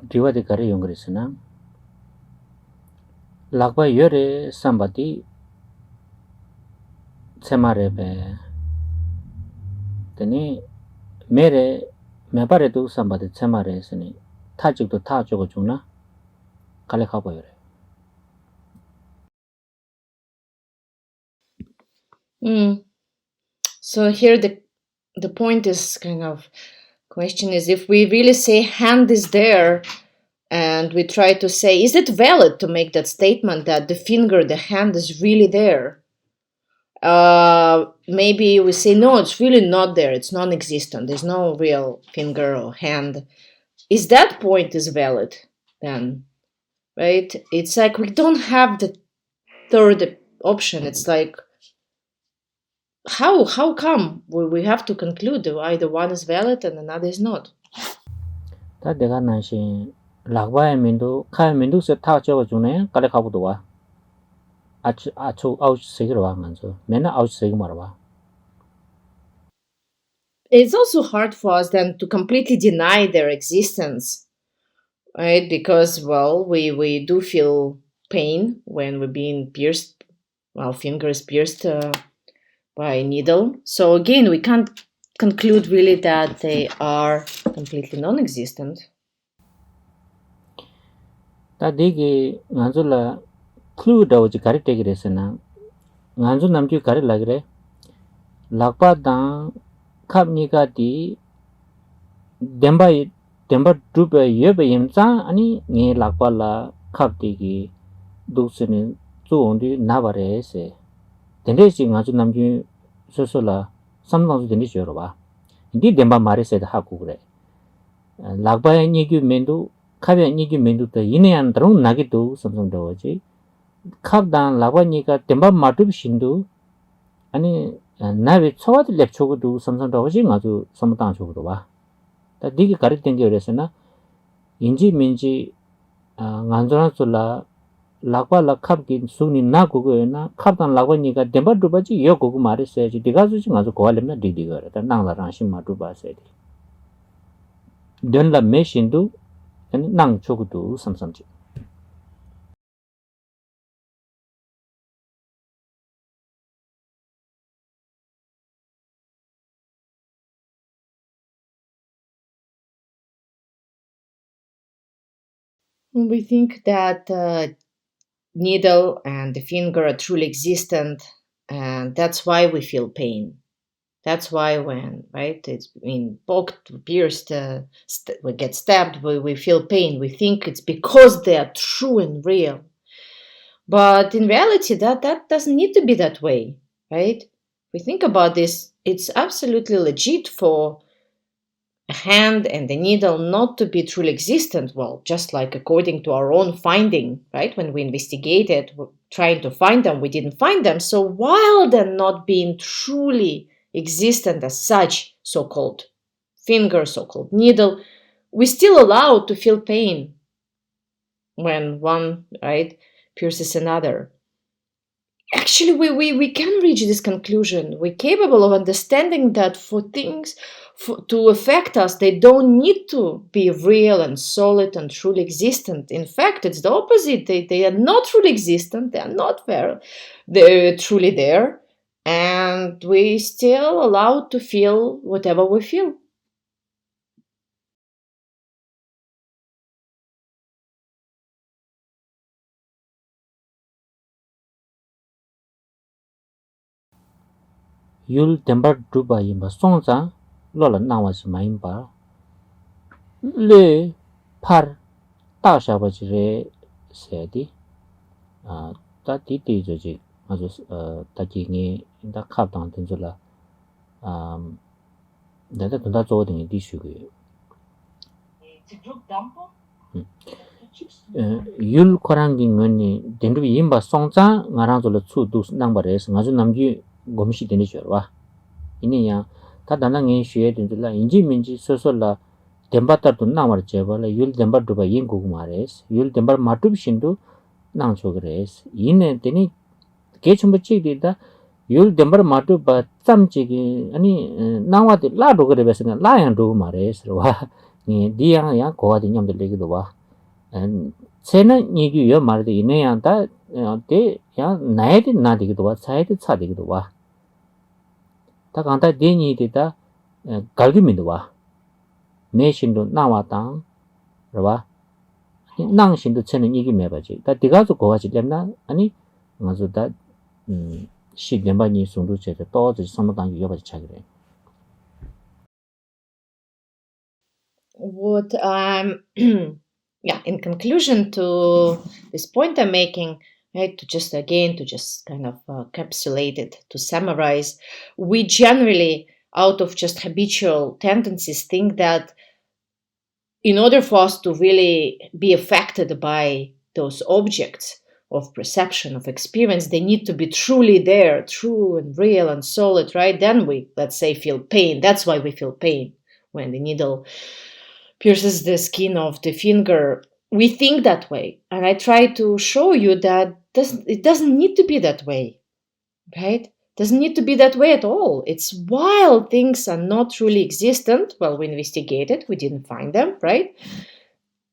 Speaker 1: diwa de kari yung krisna. Lakba yore sambati semare be. Tani mere mepare tu sambati semare sini. Tajik tu tajogo chungna kale kabo yore.
Speaker 2: So here the point is kind of question is if we really say hand is there and we try to say, is it valid to make that statement that the finger, the hand is really there? Maybe we say, no, it's really not there. It's non-existent. There's no real finger or hand. Is that point is valid then? Right? It's like we don't have the third option. It's like, how come we have to conclude either one is valid and another is not?
Speaker 1: Ta dega nanshin lakba mindu kaya mindu se tajogo chungna kale kabo dowa. Achu ouch sigirwa nganzo. Mena ouch sigmarwa.
Speaker 2: It's also hard for us then to completely deny their existence, right? Because, well, we do feel pain when we're being pierced, our finger is pierced by a needle. So again, we can't conclude really that they are completely non-existent.
Speaker 1: Ta digi nganzo la clue dawoji kari tegire sena. Nganzo namju kari lagire. Lakpa dang kap nika di demba drupa yeba yimza ani nge lakpa la kap digi duksini zu ondi nabare se. Dende si nganzo namju soso la samdangzu dende si yorwa. Di demba mare se da haku kure. Lakpa ya nyegyu mendu kap ya nyegyu mendu ta yinayan tarung nagidu samsung dawoji. Kap dang lakpa nika demba matub shindu 아니 나비 초와드 랩초고도 삼성도 하지 아주 삼당 쪽으로 봐. 다 되게 가르친 게 그래서나 인지 민지 간전한 솔라 라과 라캅기 수니 나 그거나 캅단 라과니가 덴바도 바지 여 그거 말했어야지 네가 주지 아주 고알렘나 디디가 그랬다 낭라랑 심마도 봐서야지. 된라 메신도 아니 낭 쪽도 삼삼지.
Speaker 2: We think that needle and the finger are truly existent, and that's why we feel pain. That's why when, right, it's been poked, pierced, we get stabbed, we feel pain. We think it's because they are true and real. But in reality, that doesn't need to be that way, right? If we think about this, it's absolutely legit for a hand and a needle not to be truly existent. Well, just like according to our own finding, right? When we investigated, trying to find them, we didn't find them. So while they're not being truly existent as such, so-called finger, so-called needle, we still allowed to feel pain. when one, right, pierces another. Actually, we can reach this conclusion. We're capable of understanding that for things to affect us, they don't need to be real and solid and truly existent. In fact, it's the opposite. They are not truly existent. They are not there. They're truly there. And we still allowed to feel whatever we feel.
Speaker 1: Yul tembar duba yimba songza lola nawa si ma yimba le par ta shaba jire se di ta di di zo ji ma zo ta ki nge da khab dang ten zo la da da tunda zo ding di shu ge yul korang gi ngani dendu yimba songza ngarang zo la chu du nang ba res nga zo nam gi gomshi den ji wa ini ya ta da nang nge shue den zo la inji minji so so la demba tar tu na mar che ba la yul demba du ba yin gu ma res yul demba ma tu shin du nang cho res ine teni ke chum chi di da yul demba ma tu ba cham chi gi ani na wa de la do ge be sen la yang du ma res wa ni di yang ya ko wa di nyam de le gi do wa 세나 얘기요 말도 이내야 다 때 야 나에도 나디기도 와 차에도 차디기도 와 다간다 데니디다 갈기민도 와 메신도 나와당 그봐 낭신도 채는 이기 매바지 다 디가도 고가지 lem나 아니 맞아 다 시련반이 송도 제대 또지 상당히 여바지 차기래
Speaker 2: What yeah, in conclusion to this point I'm making, right, to just kind of encapsulate it, to summarize, we generally, out of just habitual tendencies, think that in order for us to really be affected by those objects of perception, of experience, they need to be truly there, true and real and solid, right? Then we, let's say, feel pain. That's why we feel pain when the needle pierces the skin of the finger. We think that way. And I try to show you that it doesn't need to be that way, right? Doesn't need to be that way at all. It's while things are not truly existent, well, we investigated, we didn't find them, right?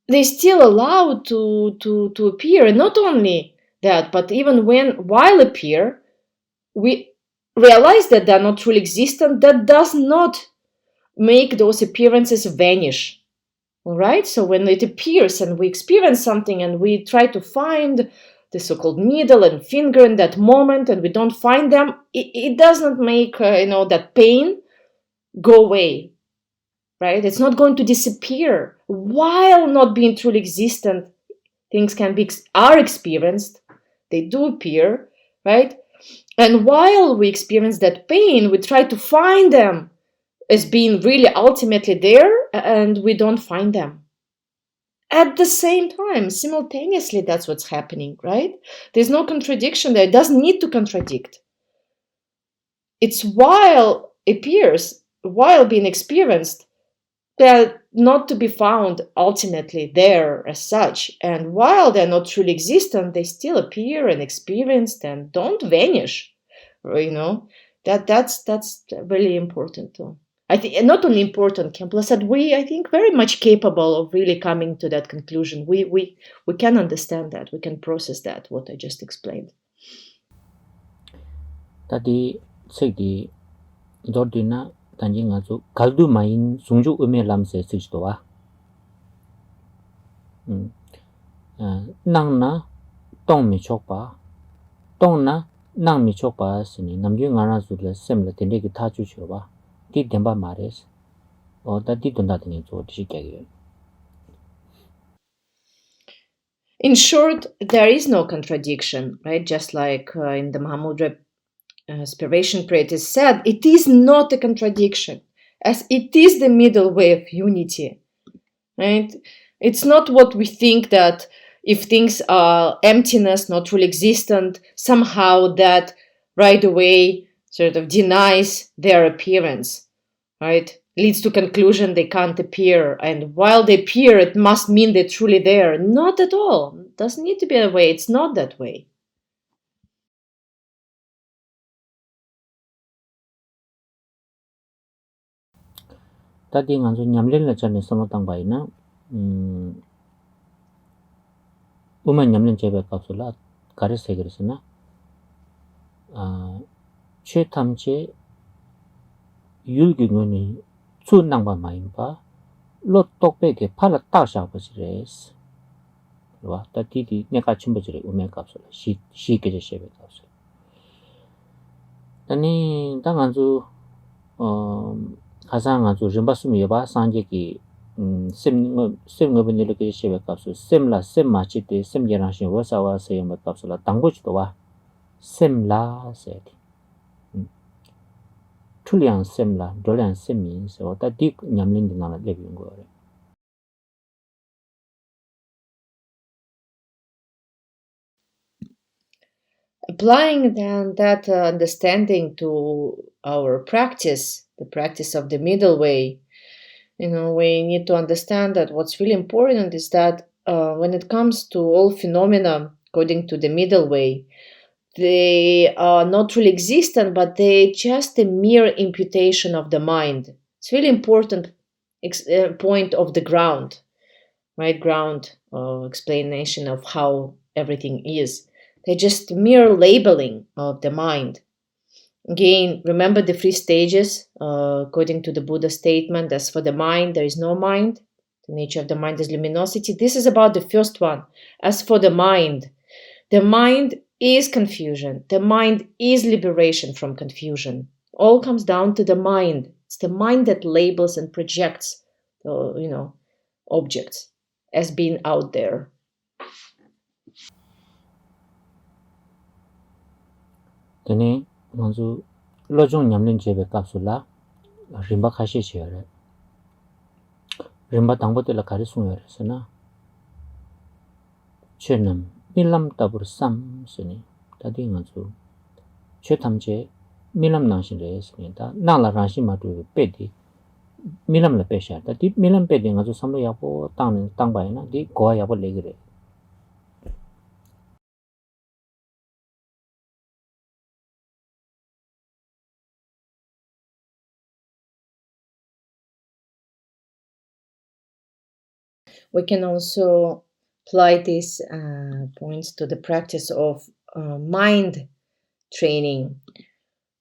Speaker 2: They still allowed to appear. And not only that, but even while appear, we realize that they're not truly existent. That does not make those appearances vanish. All right, so when it appears and we experience something and we try to find the so-called needle and finger in that moment and we don't find them, it does not make that pain go away, right? It's not going to disappear. While not being truly existent, things are experienced, they do appear, right? And while we experience that pain, we try to find them as being really ultimately there, and we don't find them. At the same time, simultaneously, that's what's happening, right? There's no contradiction there. It doesn't need to contradict. It's while appears, while being experienced, they're not to be found ultimately there as such. And while they're not truly existent, they still appear and experienced and don't vanish. That's really important too. I think not only important, Khenpo said, I think very much capable of really coming to that conclusion. We can understand that, we can process that, what I just explained.
Speaker 1: Tadi sekdi dordina tanji ngazu kaldu main sungju ume lamse sijdowa nangna tong mi chokpa tongna nang mi chokpa sini namgyu ngara zule semla tende ki thachu choba ti demba mares o da di donda tingi zo di shikage.
Speaker 2: In short, there is no contradiction, right? Just like in the Mahamudra Aspiration Treatise said, it is not a contradiction, as it is the middle way of unity, right? It's not what we think that if things are emptiness, not truly existent, somehow that right away sort of denies their appearance, right, leads to conclusion they can't appear. And while they appear, it must mean they're truly there. Not at all. It doesn't need to be that way. It's not that way.
Speaker 1: Tadi nganzu nyamlin la chane samotang bai na uma nyamlin chebe kapsula kare segirisina che tamche yulgi ngoni tsu nangba mayimba lo tokpe ke pala taksha bachires wa tati di neka chimbachire ume kapsula shi keje shebe kapsula tani ta nganzu khasa nganzu rimba sumi yoba sanje ki sem ngobe nilo keje shebe kapsula sem la sem machite sem yerashin wasawa seyamba kapsula tangbochito wa sem la seti Tuliang sem la, doliang sem yin so ta dik nyamlin di nala lebi yung gore.
Speaker 2: Applying then that understanding to our practice, the practice of the middle way, we need to understand that what's really important is that when it comes to all phenomena, according to the middle way, they are not really existent, but they just a mere imputation of the mind. It's really important point of the ground, right? Ground explanation of how everything is. They're just mere labeling of the mind. Again, remember the three stages according to the Buddha statement. As for the mind, there is no mind. The nature of the mind is luminosity. This is about the first one. As for the mind is confusion. The mind is liberation from confusion. All comes down to the mind. It's the mind that labels and projects, objects as being out there.
Speaker 1: Tene nganzu lojong nyamlin chebe kapsula rimba khashi chiyore. Rimba tangbote la kari sungore sana. Chenam milam tabur sam suni. Tadi nganzu che tamche milam nangshin re suni. Ta nangla rangshin matu pedi milam la pesha. Tadi milam pedi nganzu samlo yapo tangbay na di goa yapo legire.
Speaker 2: We can also apply these points to the practice of mind training,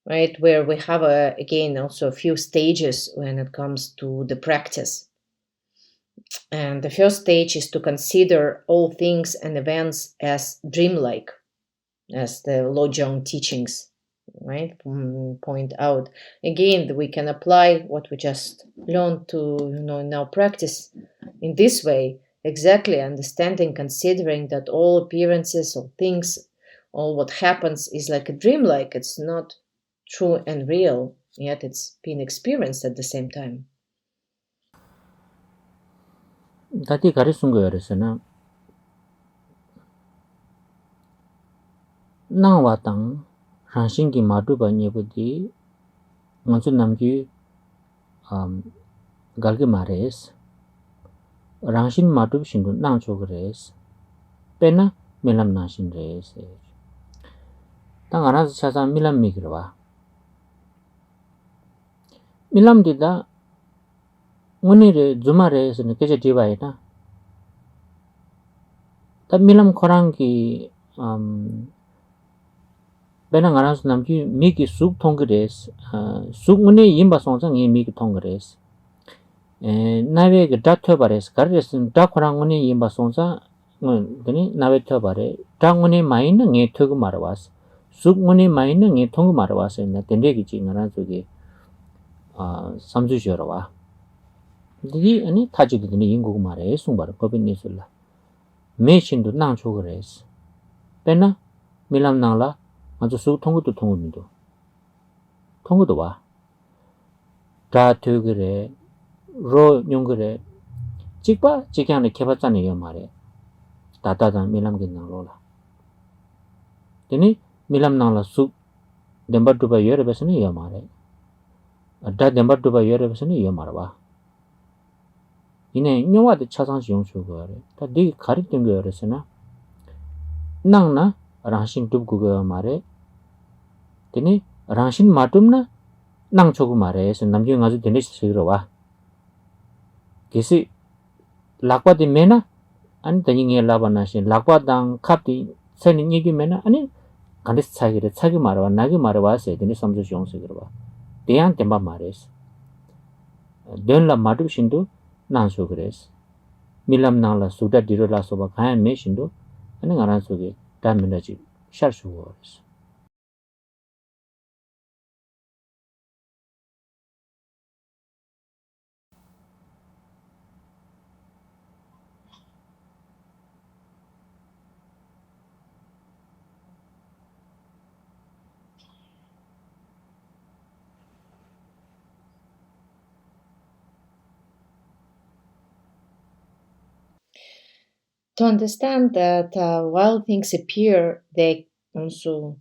Speaker 2: right? Where we have, again, also a few stages when it comes to the practice. And the first stage is to consider all things and events as dreamlike, as the Lojong teachings, right, point out. Again, we can apply what we just learned to, in our practice in this way, exactly understanding, considering that all appearances, all things, all what happens is like a dreamlike. It's not true and real, yet it's being experienced at the same time.
Speaker 1: Tadi kari sungore sana. Nang watang rangshin ki madu ba nyebudi nganzu namgi galgi mares rangshin madu shindu nang chogres pena milam nangshin res tang anas chasa milam migirwa milam dida nguni re zuma res ne keje dibai na ta milam khorang ki pena anas namgi migi suk thongres suk nguni yimba songchang ngi migi thongres nawe ge datho bares karresin dakhoranguni yimba songsa ngani nawe tho bare danguni maina nge thogu marwas suknguni maina nge thongu marwas na tende gi ngara jogi samju jorwa di ani thaji dini ingu mare sungbar kobin nisulla me shindu nang chogres pena milam nangla ajo su thongu tu thongu mido thongu do wa da thugre 로 용그래 찍바 찍양에 개발자네 요 말에 다다다 밀람긴 나로라 되니 밀람나라 수 덴바두바 여러 배선이 요 말에 다 덴바도바 여러분은 이 말봐 이네 녀와도 차상시 용수고 그래 다네 가르친 거 그래서나 낭나 라신 둡고 말에 되니 라신 마tum나 낭 초고 말해서 남겨 가지고 되네 쓰러 와 계시 락바디 메나 아니 다니게 라바나신 락바당 카피 세는 얘기면은 아니 간데 차기를 차기 말아 나기 말아와서 되니 섬주 용수 그러 봐 대한 템바 말해서 된라 마tum신도 난소 그래서 밀람 나라 수다 디로라 소바 가야 메신도 아니 가란 속에 담면지 샤르수고
Speaker 2: To understand that while things appear, they also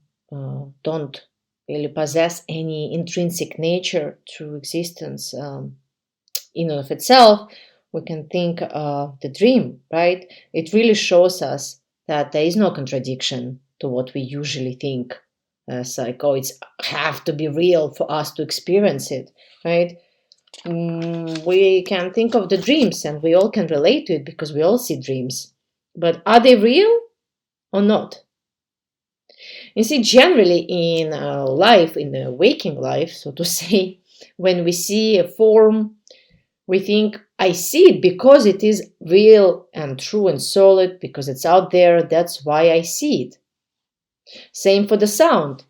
Speaker 2: don't really possess any intrinsic nature to existence in and of itself, we can think of the dream, right? It really shows us that there is no contradiction to what we usually think as like, oh, it's have to be real for us to experience it, right? We can think of the dreams and we all can relate to it because we all see dreams. But are they real or not? You see, generally in life, in the waking life, so to say, when we see a form, we think, I see it because it is real and true and solid, because it's out there, that's why I see it. Same for the sound.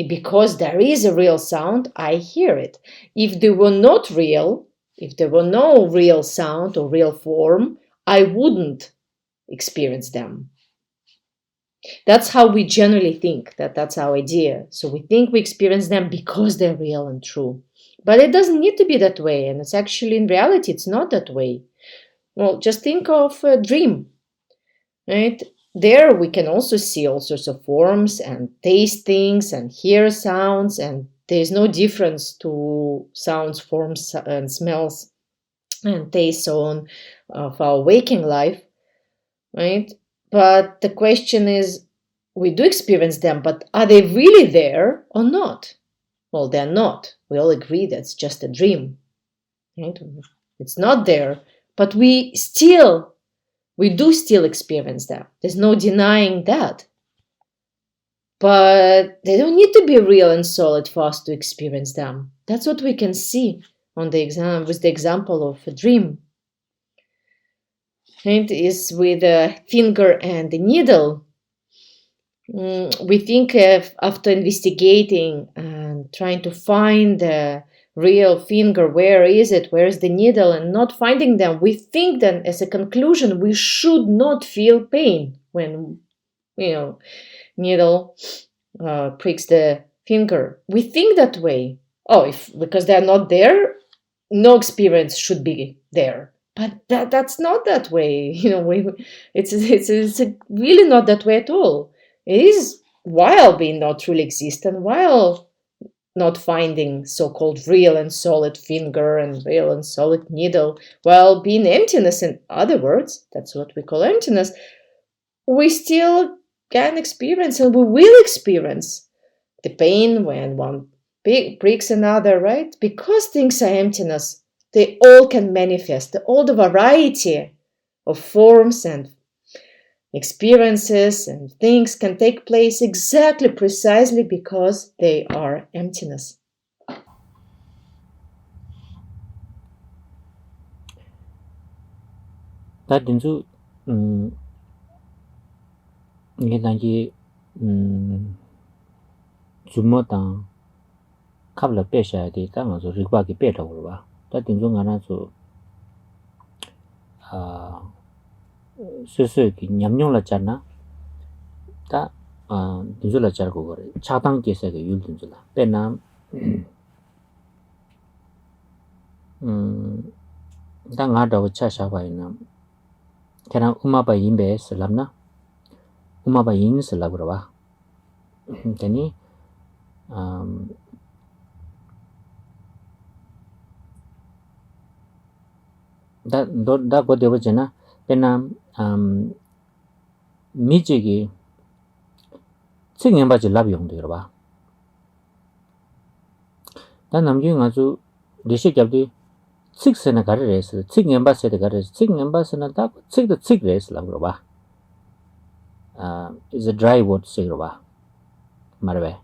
Speaker 2: Because there is a real sound, I hear it. If they were not real, if there were no real sound or real form, I wouldn't experience them. That's how we generally think, that's our idea. So we think we experience them because they're real and true. But it doesn't need to be that way, and it's actually, in reality, it's not that way. Well, just think of a dream, right? There we can also see all sorts of forms and taste things and hear sounds, and there's no difference to sounds, forms, and smells and taste, so on, of our waking life, right? But the question is, we do experience them, but are they really there or not? Well, they're not. We all agree that's just a dream, right? It's not there, but we do still experience them. There's no denying that. But they don't need to be real and solid for us to experience them. That's what we can see on the with the example of a dream. It is with a finger and a needle. We think after investigating and trying to find the real finger, where is it, where is the needle, and not finding them, we think then as a conclusion we should not feel pain when needle pricks the finger. We think that way. Because they're not there, no experience should be there. But that's not that way. It's really not that way at all. It is, while being not truly existent, while not finding so-called real and solid finger and real and solid needle, while being emptiness, in other words, that's what we call emptiness, we still can experience, and we will experience the pain when one pricks another, right? Because things are emptiness, they all can manifest. All the variety of forms and experiences and things can take place exactly, precisely because they are emptiness.
Speaker 1: 다 딘주 이게 단지 주모당 갑라 빼셔야 돼. 땅아서 리바기 빼라고 봐. 다 딘주 가나서 스스기 냠뇽라잖아. 다 딘주라 자고 그래. 차당 계세가 율 딘주라. 빼나 당아다고 차샤바이나. 그냥 우마바 임베 슬람나. 우마바 인 슬라브라 봐. 되니 da go de bajena pena 미지기 책임바지 라비용도 여러봐. 난 남중 아주 리시갑디 책세나 가르레스 책임바세데 가르레스 책임바세나 다 책도 책레스 라고봐. is a dry word 세로봐. 말베.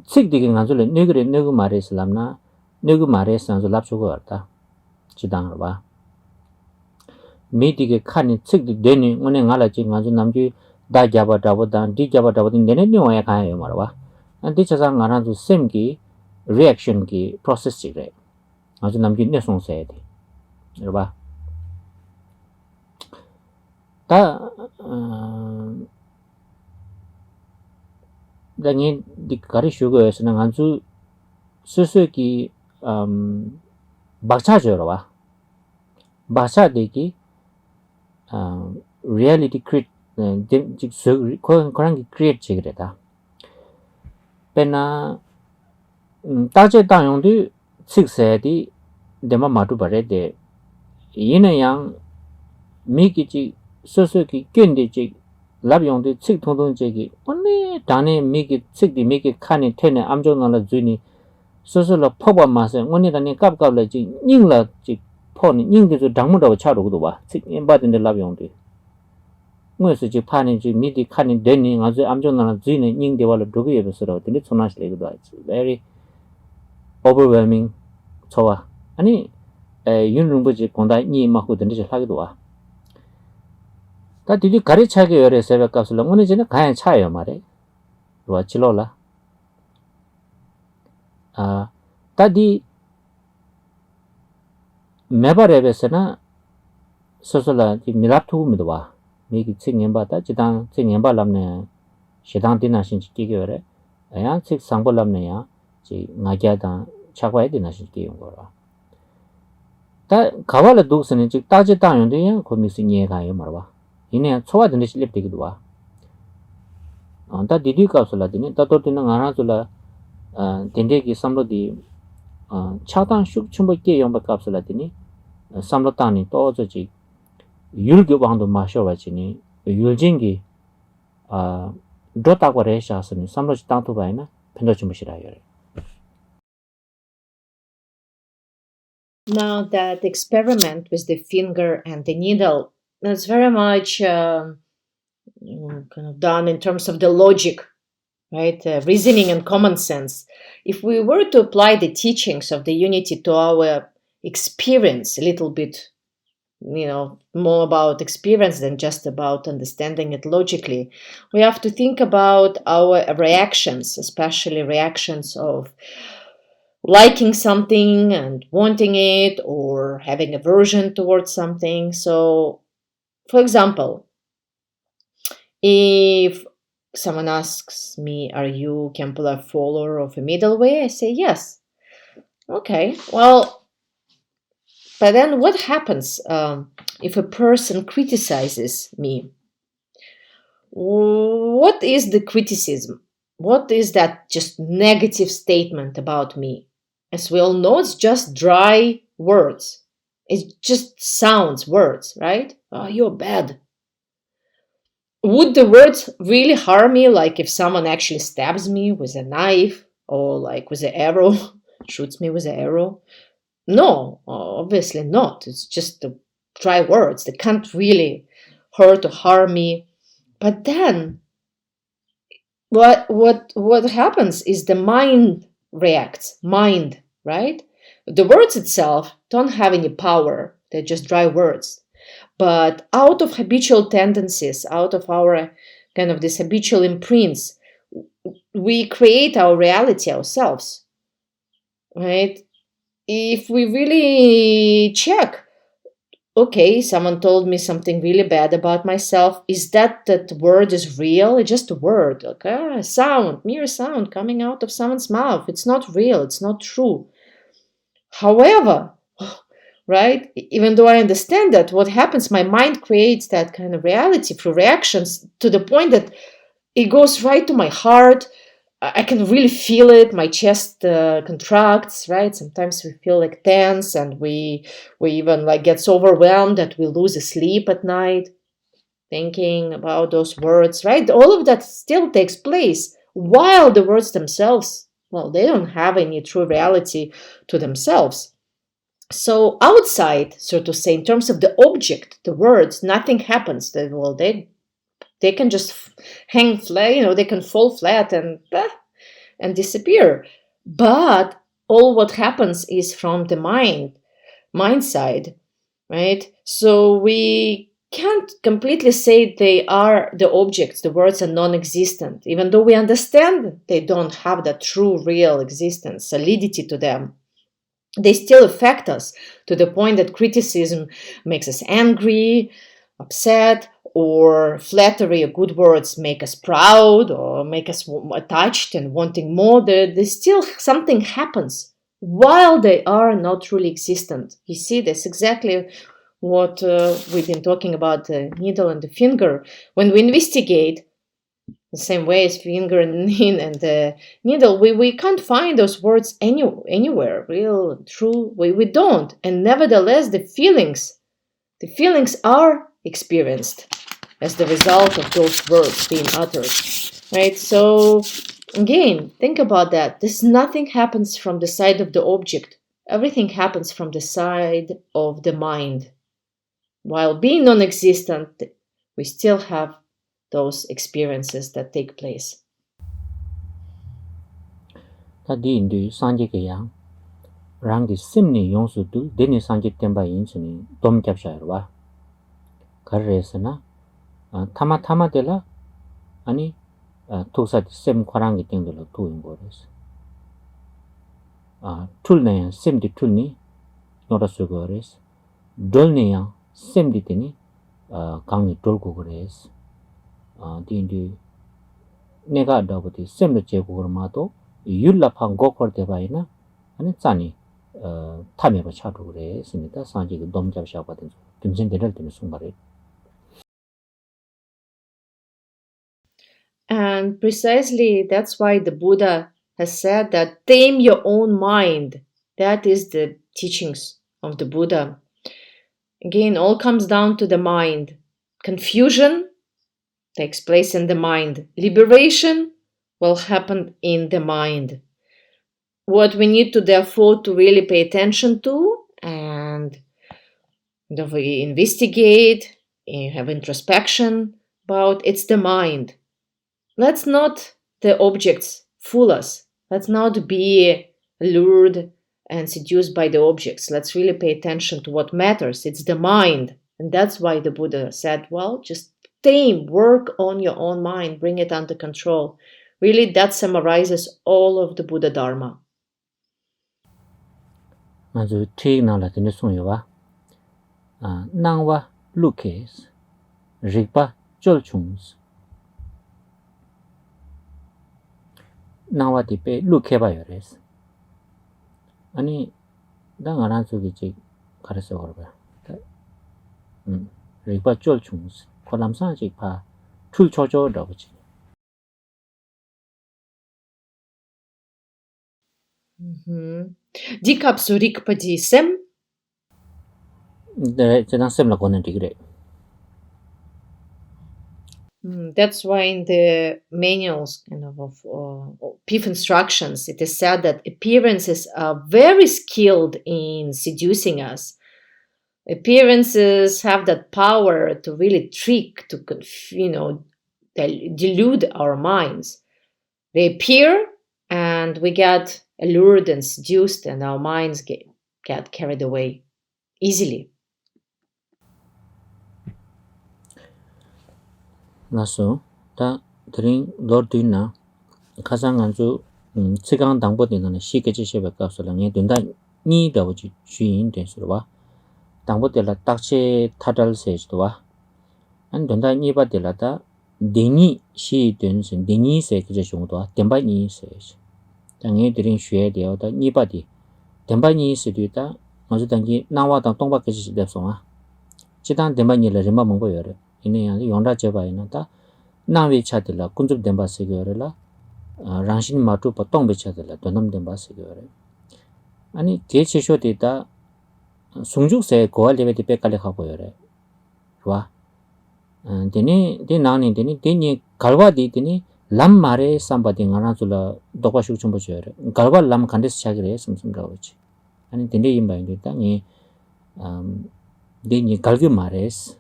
Speaker 1: 책디게 가줄래 네그레 네그 말레스 람나 네그 말레스 안주 랍쇼고 왔다. 지당으로봐. 미디게 칸이 책디 되니 오늘 알아지 가주 남주 다 잡아다보다 디 잡아다보다 내내 녀야 가요 말봐. 안디 차상 안아주 셈기 reaction की process चल रहे आज नमकी ने सोच से थे रबा ता दंगे दिकारी शुगर ऐसे ना आंसू सुसु की बाचा जो रबा बाचा देखी reality create जिक कोरंग की create चल रहा था पेना ताजे तायोंदी सिक्सेदी 데마 마두 바레데 이내양 미기지 소소기 견디지 랍용디 칙통동제기 언니 다네 미기 칙디 미기 칸이 테네 암종나라 주니 소소로 퍼버 마세 언니 다네 깝깝라지 닝라지 포니 닝디도 당무도 차로고도 봐 칙임바든데 랍용디 뭐스지 파니지 미디 칸이 되니 아주 암종나라 주니 닝데발로 도기에서로 근데 소나실레고도 하지 very overwhelming 좋아 아니 윤rum부지 공다 니 막고 던지 하기도 와. 다 뒤뒤 가르쳐게 열에 새벽값을 오늘 전에 가야 차요 말에. 와 지로라. 다디 매바레베스나 소소라 디 미랍투미도 와. 미기 책임받다 지당 책임받람네. 시당 디나신 지기게 열에. 아야 책 상벌람네야. 지 나게다 차과에 디나신 지기 온 거라. 다 가발의 독선은 즉 따지 따용도야 거미스 이해가요 말봐. 이내 초와든지 실립되기도 와. 다 디디값을라더니 따도되는 하나줄라 덴데기 삼로디 차단 슉 춤벌게 용박값을라더니 삼로단이 또저지 율교방도 마셔와지니 율진기 도타고 레샤스니 삼로지 땅토바이나 편도 좀 보시라요.
Speaker 2: Now that experiment with the finger and the needle is very much kind of done in terms of the logic, right? Reasoning and common sense. If we were to apply the teachings of the unity to our experience a little bit, more about experience than just about understanding it logically, we have to think about our reactions, especially reactions of liking something and wanting it or having aversion towards something. So, for example, if someone asks me, are you Khenpo follower of a middle way? I say yes. Okay, well, but then what happens if a person criticizes me? What is the criticism? What is that just negative statement about me? As we all know, it's just dry words. It just sounds words, right? Oh, you're bad. Would the words really harm me, like if someone actually stabs me with a knife or like with an arrow, shoots me with an arrow? No, obviously not. It's just the dry words. They can't really hurt or harm me. But then what happens is the mind reacts. Mind, right? The words itself don't have any power. They're just dry words. But out of habitual tendencies, out of our kind of this habitual imprints, we create our reality ourselves, right? If we really check, okay, someone told me something really bad about myself. Is that word is real? It's just a word, okay? Sound, mere sound coming out of someone's mouth. It's not real. It's not true. However, right, even though I understand that, what happens, my mind creates that kind of reality through reactions to the point that it goes right to my heart. I can really feel it. My chest contracts, right? Sometimes we feel like tense, and we even like gets overwhelmed that we lose sleep at night, thinking about those words, right? All of that still takes place while the words themselves, well, they don't have any true reality to themselves. So outside, so to say, in terms of the object, the words, nothing happens. They can just hang flat, they can fall flat and disappear. But all what happens is from the mind side, right? So we can't completely say they are the objects, the words are non-existent, even though we understand they don't have that true real existence, solidity to them. They still affect us to the point that criticism makes us angry, upset, or flattery or good words make us proud or make us attached and wanting more. There's still something happens while they are not truly existent. You see, that's exactly what we've been talking about, the needle and the finger. When we investigate, the same way as finger and the needle, we can't find those words anywhere, real, true, we don't. And nevertheless, the feelings are experienced as the result of those words being uttered, right? So again, think about that. Nothing happens from the side of the object. Everything happens from the side of the mind. While being non-existent, we still have those experiences that take place.
Speaker 1: 다 디인도 산지게양 랑기 심니 용수도 데니 산지 템바 인스니 돔 캡샤르와 가르에스나 타마데라 아니 토사 셈 과랑기 땡들로 도인 거레스 툴네 셈디 툴니 노라스 거레스 돌네야 셈디 데니 강이 돌고 그레스 디인도 내가 더버디 셈도 제고 그러마도 율라판 고콜 대바이나 아니 짜니 타메바 차도 그랬습니다. 산지가 너무 잡샤거든. 김신대를 되는 순간에.
Speaker 2: And precisely that's why the Buddha has said that tame your own mind. That is the teachings of the Buddha. Again, all comes down to the mind. Confusion takes place in the mind. Liberation will happen in the mind. What we need to therefore to really pay attention to and we investigate, have introspection about, it's the mind. Let's not the objects fool us. Let's not be lured and seduced by the objects. Let's really pay attention to what matters. It's the mind. And that's why the Buddha said, well, just work on your own mind, bring it under control. Really, that summarizes all of the Buddha Dharma.
Speaker 1: 아주 ଠି나라 되는 송여와 나와 루케스 리파 쫄충스 나와 디페 루케바요레스 아니 당아란 속이지 가르쳐 걸어봐 리파 쫄충스 콜람사지 파 툴초조라고 지
Speaker 2: Dikapsurik padisem. That's why in the manuals of PIF instructions, it is said that appearances are very skilled in seducing us. Appearances have that power to really trick, to delude our minds. They appear and we get allured and seduced and our minds get carried away easily.
Speaker 1: 나서 다 드린 로드나 가장 아주 최강 당보되는 시계지시에 가서랑에 된다 니다고 주인 된서와 당보들라 딱체 타달세지도와 안 된다 니바들라다 데니 시 된선 데니세 그제 정도와 덴바니세 당에 드린 쉬에 되어다 니바디 덴바니스도다 아주 단기 나와다 동바께지 됐어와 지단 덴바니를 좀 먹어요래 이내야 용라 제바이나다 나위 차들라 군접 덴바세거라 랑신 마투 보통 배쳐들라 돈놈된 바스기요래 아니 계체쇼디다 숭죽세 고알레베디 백깔레 하고요래 좋아 데니 데나니 데니 데니 갈와디 데니 람 마레 삼바디 가나줄라 도과슈 좀 보죠래 갈와 람 간데스 차기래 숨숨가오지 아니 데니 임바인데 땅이 데니 갈기 마레스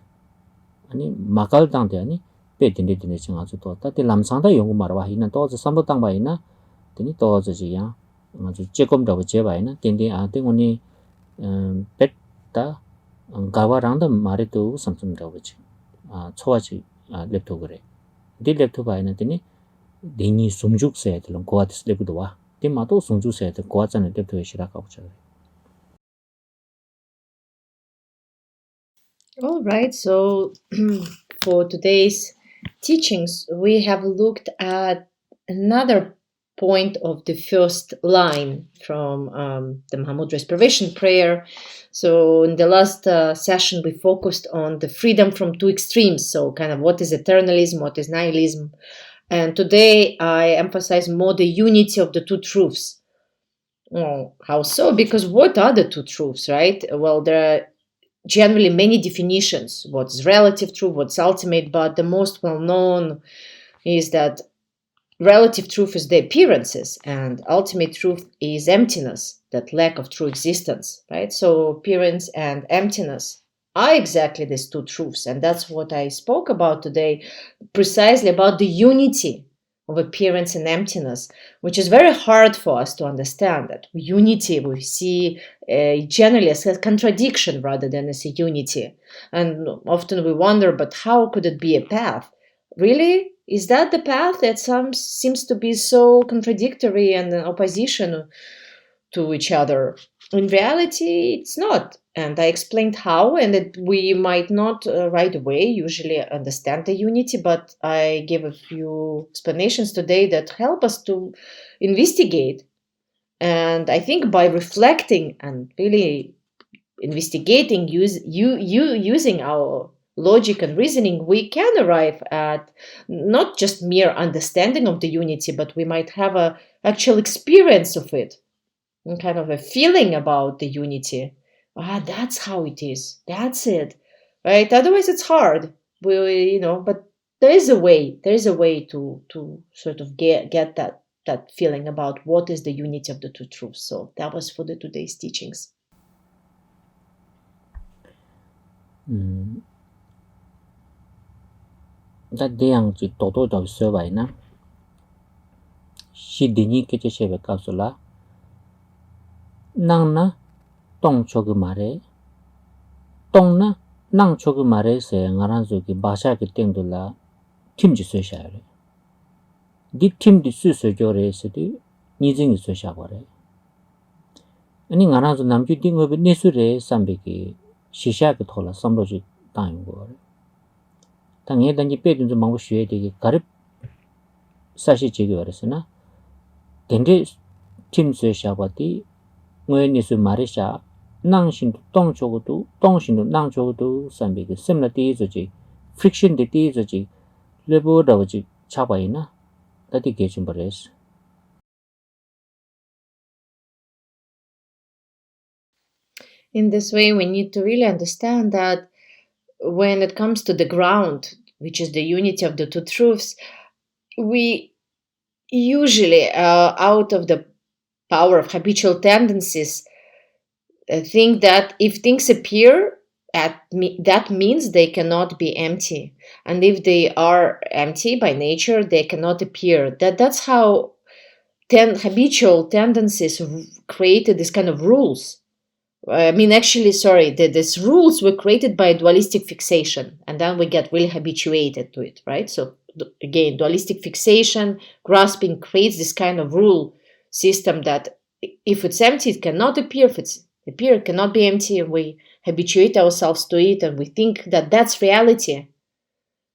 Speaker 1: 아니 마칼 땅데 아니 베딘데 데니 칭아주 또다 데 람상다 연구 말와 히나 또저 삼도 땅 바이나 데니 또저지야 아주 제검다고 제바이나 데니 아 데고니 뱃다 갈와랑다 마레도 삼숨가오지 초아지 랩토 그래 디 랩토 바이나 데니 데니 숨죽세 들은 고아스 랩도 와 데마도 숨죽세 들 고아잖아 랩토에 시라가고 저
Speaker 2: All right, so for today's teachings, we have looked at another point of the first line from the Mahamudra's Preparation Prayer. So in the last session, we focused on the freedom from two extremes. So kind of what is eternalism, what is nihilism. And today I emphasize more the unity of the two truths. Oh, how so? Because what are the two truths, right? Well, there are generally many definitions. What's relative truth, what's ultimate, but the most well-known is that relative truth is the appearances and ultimate truth is emptiness, that lack of true existence, right? So appearance and emptiness are exactly these two truths, and that's what I spoke about today, precisely about the unity of appearance and emptiness, which is very hard for us to understand. That unity we see generally as a contradiction rather than as a unity, and often we wonder, but how could it be a path? Really, is that the path that seems to be so contradictory and in opposition to each other? In reality, it's not. And I explained how, and that we might not right away usually understand the unity, but I gave a few explanations today that help us to investigate. And I think by reflecting and really investigating, using our logic and reasoning, we can arrive at not just mere understanding of the unity, but we might have a actual experience of it, and kind of a feeling about the unity. That's how it is. That's it, right? Otherwise, it's hard. But there is a way. There is a way to sort of get that feeling about what is the unity of the two truths. So that was for the today's teachings.
Speaker 1: 다 대양 지 도도도 써봐이나 시디니 깨체셰베 값을라 낭나 똥초그 말에 똥나 낭초그 말에서 ngaranzo기 바샤기 땡돌라 팀지 쓰셔야래 디 팀디 쓰셔줘래서디 니징이 쓰셔버래 아니 ngaranzo 남주 띵업에 내수래 삼백이 시샤기 돌아 삼로지 땅인 거래 당에 단지 빼든 좀 방법 쉬어야 되게 가르 사실 지기 어렸으나 덴데 팀 쓰셔버디 뇌니스 마레샤 낭신도 똥초고도 똥신도 낭초고도 삼백이 셈라디 저지 프릭션 디 저지 레버더지 차바이나 다디 게좀 버레스
Speaker 2: In this way, we need to really understand that when it comes to the ground, which is the unity of the two truths, we usually, out of the power of habitual tendencies, think that if things appear, that means they cannot be empty. And if they are empty by nature, they cannot appear. That's how habitual tendencies created this kind of rules. These rules were created by dualistic fixation, and then we get really habituated to it, right? So again, dualistic fixation, grasping creates this kind of rule system that if it's empty, it cannot appear. If it's appear, it cannot be empty, and we habituate ourselves to it, and we think that that's reality.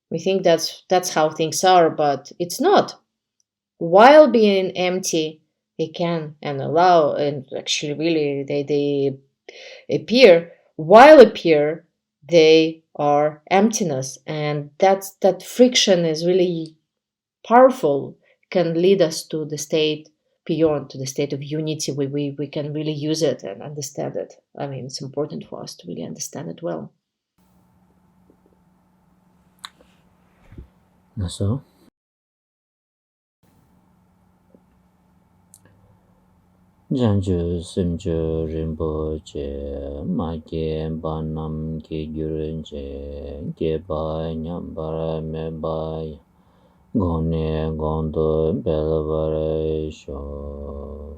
Speaker 2: We think that's how things are, but it's not. While being empty, they can and allow, and actually really they appear. While appear, they are emptiness, and that friction is really powerful. can lead us to the state beyond, to the state of unity, where we can really use it and understand it. I mean, it's important for us to really understand it well.
Speaker 1: So, Janju Simju Rinpoche, Maki Banam Ki Gyurunje, Geba Nyambara Mebai, Gone Gondo Belabare Sho.